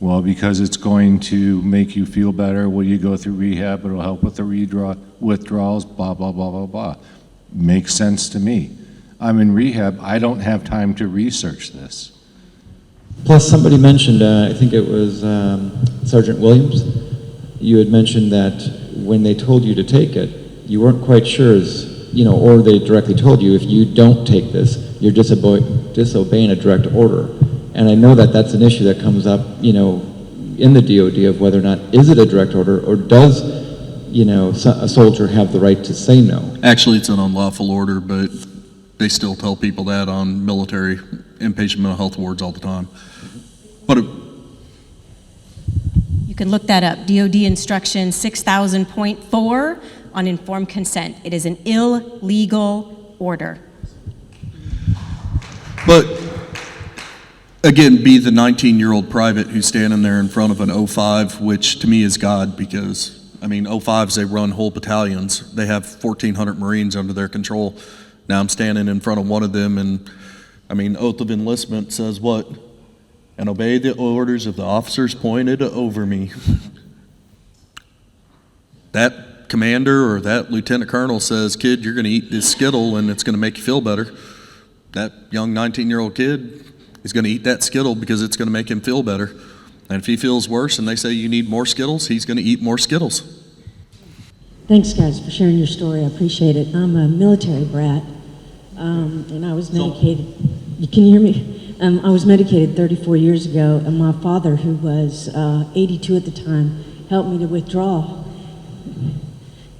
S8: Well, because it's going to make you feel better when you go through rehab. It'll help with the withdrawals, blah, blah, blah, blah, blah. Makes sense to me. I'm in rehab. I don't have time to research this.
S11: Plus, somebody mentioned, I think it was Sergeant Williams, you had mentioned that when they told you to take it, you weren't quite sure, you know, or they directly told you, if you don't take this, you're disobeying a direct order. And I know that that's an issue that comes up, you know, in the DOD of whether or not, is it a direct order, or does, you know, a soldier have the right to say no?
S5: Actually, it's an unlawful order, but they still tell people that on military inpatient mental health wards all the time. But
S2: You can look that up, DOD Instruction 6000.4 on informed consent. It is an illegal order.
S5: But again, be the 19-year-old private who's standing there in front of an 05, which to me is God, because, I mean, 05s, they run whole battalions. They have 1,400 Marines under their control. Now I'm standing in front of one of them, and, I mean, oath of enlistment says what? and obey the orders of the officers appointed over me. That commander or that lieutenant colonel says, kid, you're going to eat this Skittle and it's going to make you feel better. That young 19-year-old kid is going to eat that Skittle because it's going to make him feel better. And if he feels worse and they say you need more Skittles, he's going to eat more Skittles.
S12: Thanks, guys, for sharing your story. I appreciate it. I'm a military brat, and I was medicated. Can you hear me? I was medicated 34 years ago, and my father, who was 82 at the time, helped me to withdraw.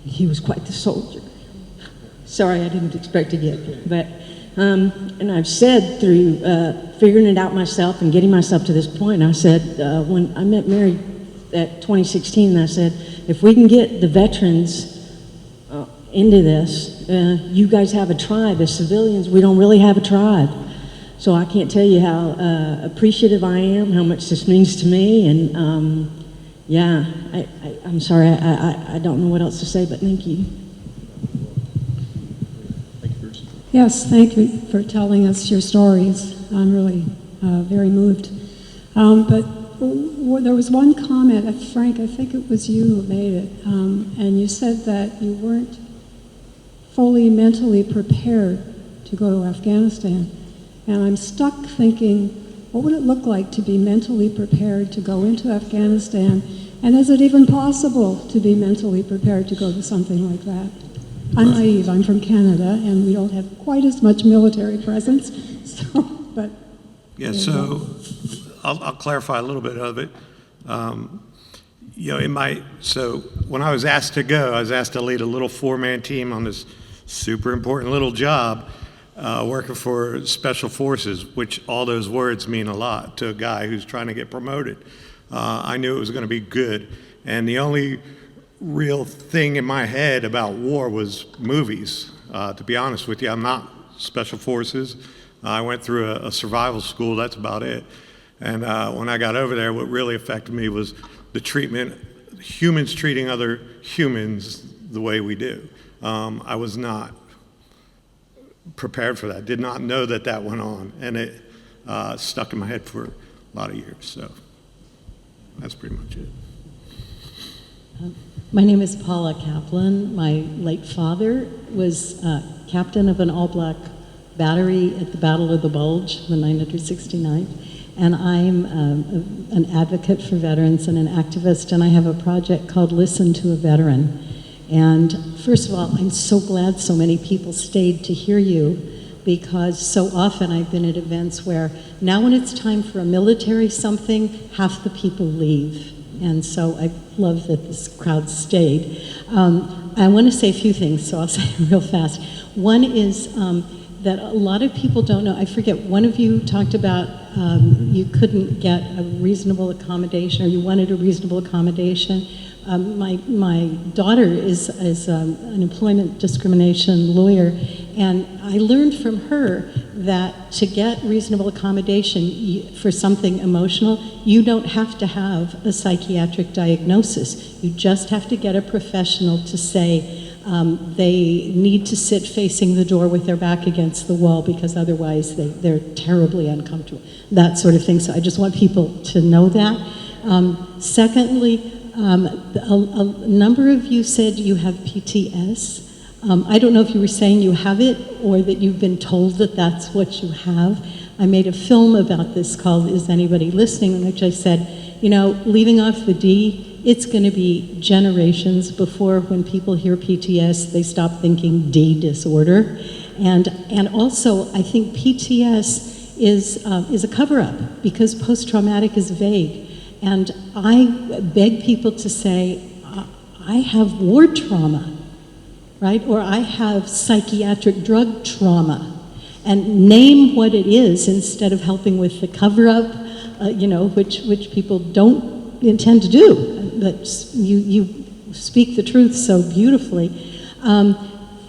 S12: He was quite the soldier. Sorry, I didn't expect to get, but and I've said through figuring it out myself and getting myself to this point, I said when I met Mary at 2016, I said, if we can get the veterans into this, you guys have a tribe. As civilians, we don't really have a tribe. So I can't tell you how appreciative I am, how much this means to me, and yeah, I'm sorry, I don't know what else to say, but thank you.
S13: Yes, thank you for telling us your stories. I'm really very moved. But there was one comment, Frank, I think it was you who made it, and you said that you weren't fully mentally prepared to go to Afghanistan. And I'm stuck thinking, what would it look like to be mentally prepared to go into Afghanistan? And is it even possible to be mentally prepared to go to something like that? I'm naive, I'm from Canada, and we don't have quite as much military presence, so, but.
S6: Yeah, so I'll clarify a little bit of it. You know, so when I was asked to go, I was asked to lead a little 4-man team on this super important little job, working for Special Forces, which all those words mean a lot to a guy who's trying to get promoted. I knew it was going to be good, and the only real thing in my head about war was movies. To be honest with you, I'm not Special Forces. I went through a survival school, that's about it. And when I got over there, what really affected me was the treatment, humans treating other humans the way we do. I was not prepared for that, did not know that that went on, and it stuck in my head for a lot of years, so that's pretty much it.
S12: My name is Paula Kaplan. My late father was captain of an all-black battery at the Battle of the Bulge, the 969th, and I'm an advocate for veterans and an activist, and I have a project called Listen to a Veteran. And first of all, I'm so glad so many people stayed to hear you, because so often I've been at events where now when it's time for a military something, half the people leave. And so I love that this crowd stayed. I want to say a few things, so I'll say it real fast. One is that a lot of people don't know. I forget, one of you talked about you couldn't get a reasonable accommodation, or you wanted a reasonable accommodation. My daughter is an employment discrimination lawyer, and I learned from her that to get reasonable accommodation for something emotional, you don't have to have a psychiatric diagnosis. You just have to get a professional to say they need to sit facing the door with their back against the wall, because otherwise they're terribly uncomfortable, that sort of thing. So I just want people to know that. Secondly, a number of you said you have PTS. I don't know if you were saying you have it or that you've been told that that's what you have. I made a film about this called Is Anybody Listening, in which I said, you know, leaving off the D, it's going to be generations before, when people hear PTS, they stop thinking D disorder. And also, I think PTS is a cover-up, because post-traumatic is vague. And I beg people to say, I have war trauma, right? Or I have psychiatric drug trauma. And name what it is instead of helping with the cover-up, you know, which people don't intend to do. But you speak the truth so beautifully.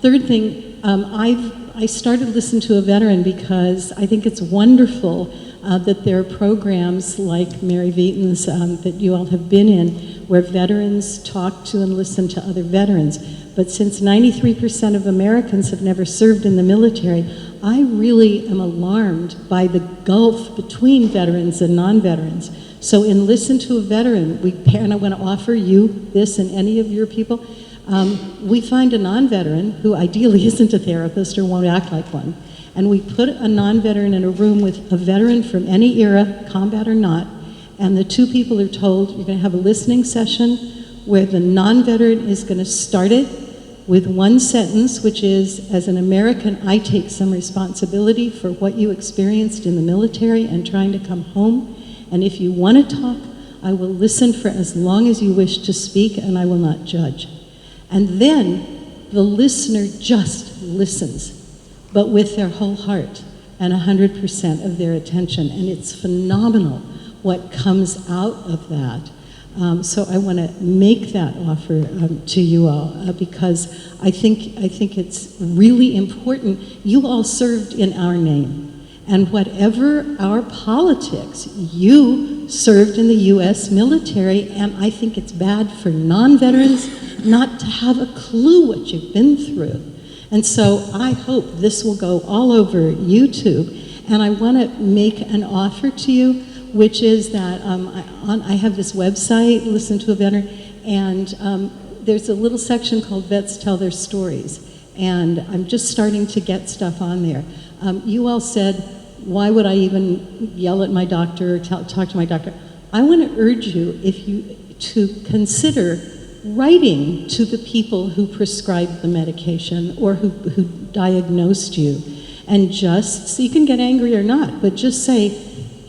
S12: Third thing, I started Listen to a Veteran because I think it's wonderful that there are programs like Mary Veaton's that you all have been in, where veterans talk to and listen to other veterans. But since 93% of Americans have never served in the military, I really am alarmed by the gulf between veterans and non-veterans. So in Listen to a Veteran, and I want to offer you this and any of your people, we find a non-veteran who ideally isn't a therapist or won't act like one, and we put a non-veteran in a room with a veteran from any era, combat or not, and the two people are told, you're going to have a listening session where the non-veteran is going to start it with one sentence, which is, as an American, I take some responsibility for what you experienced in the military and trying to come home. And if you want to talk, I will listen for as long as you wish to speak, and I will not judge. And then the listener just listens, but with their whole heart and 100% of their attention. And it's phenomenal what comes out of that. So I want to make that offer to you all because I think it's really important. You all served in our name. And whatever our politics, you served in the U.S. military, and I think it's bad for non-veterans not to have a clue what you've been through. And so I hope this will go all over YouTube, and I want to make an offer to you, which is that I have this website, Listen to a Veteran, and there's a little section called Vets Tell Their Stories, and I'm just starting to get stuff on there. You all said, why would I even yell at my doctor or talk to my doctor? I want to urge you to consider writing to the people who prescribed the medication or who diagnosed you, and just, so you can get angry or not, but just say,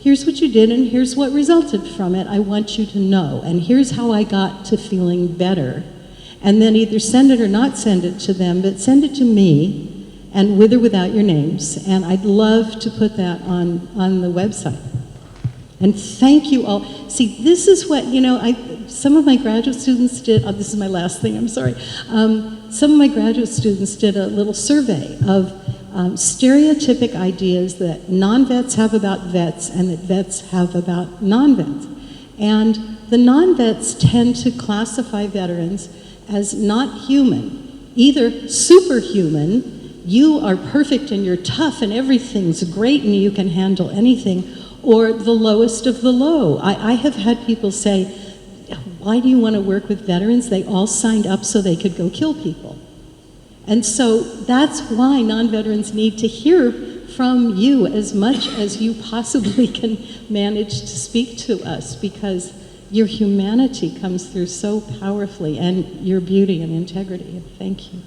S12: here's what you did and here's what resulted from it. I want you to know, and here's how I got to feeling better. And then either send it or not send it to them, but send it to me, and with or without your names, and I'd love to put that on the website. And thank you all. See, this is what, some of my graduate students did, this is my last thing, I'm sorry. Some of my graduate students did a little survey of stereotypic ideas that non-vets have about vets and that vets have about non-vets. And the non-vets tend to classify veterans as not human, either superhuman, you are perfect and you're tough and everything's great and you can handle anything, or the lowest of the low. I have had people say, why do you want to work with veterans? They all signed up so they could go kill people. And so that's why non-veterans need to hear from you as much as you possibly can manage to speak to us, because your humanity comes through so powerfully, and your beauty and integrity. Thank you.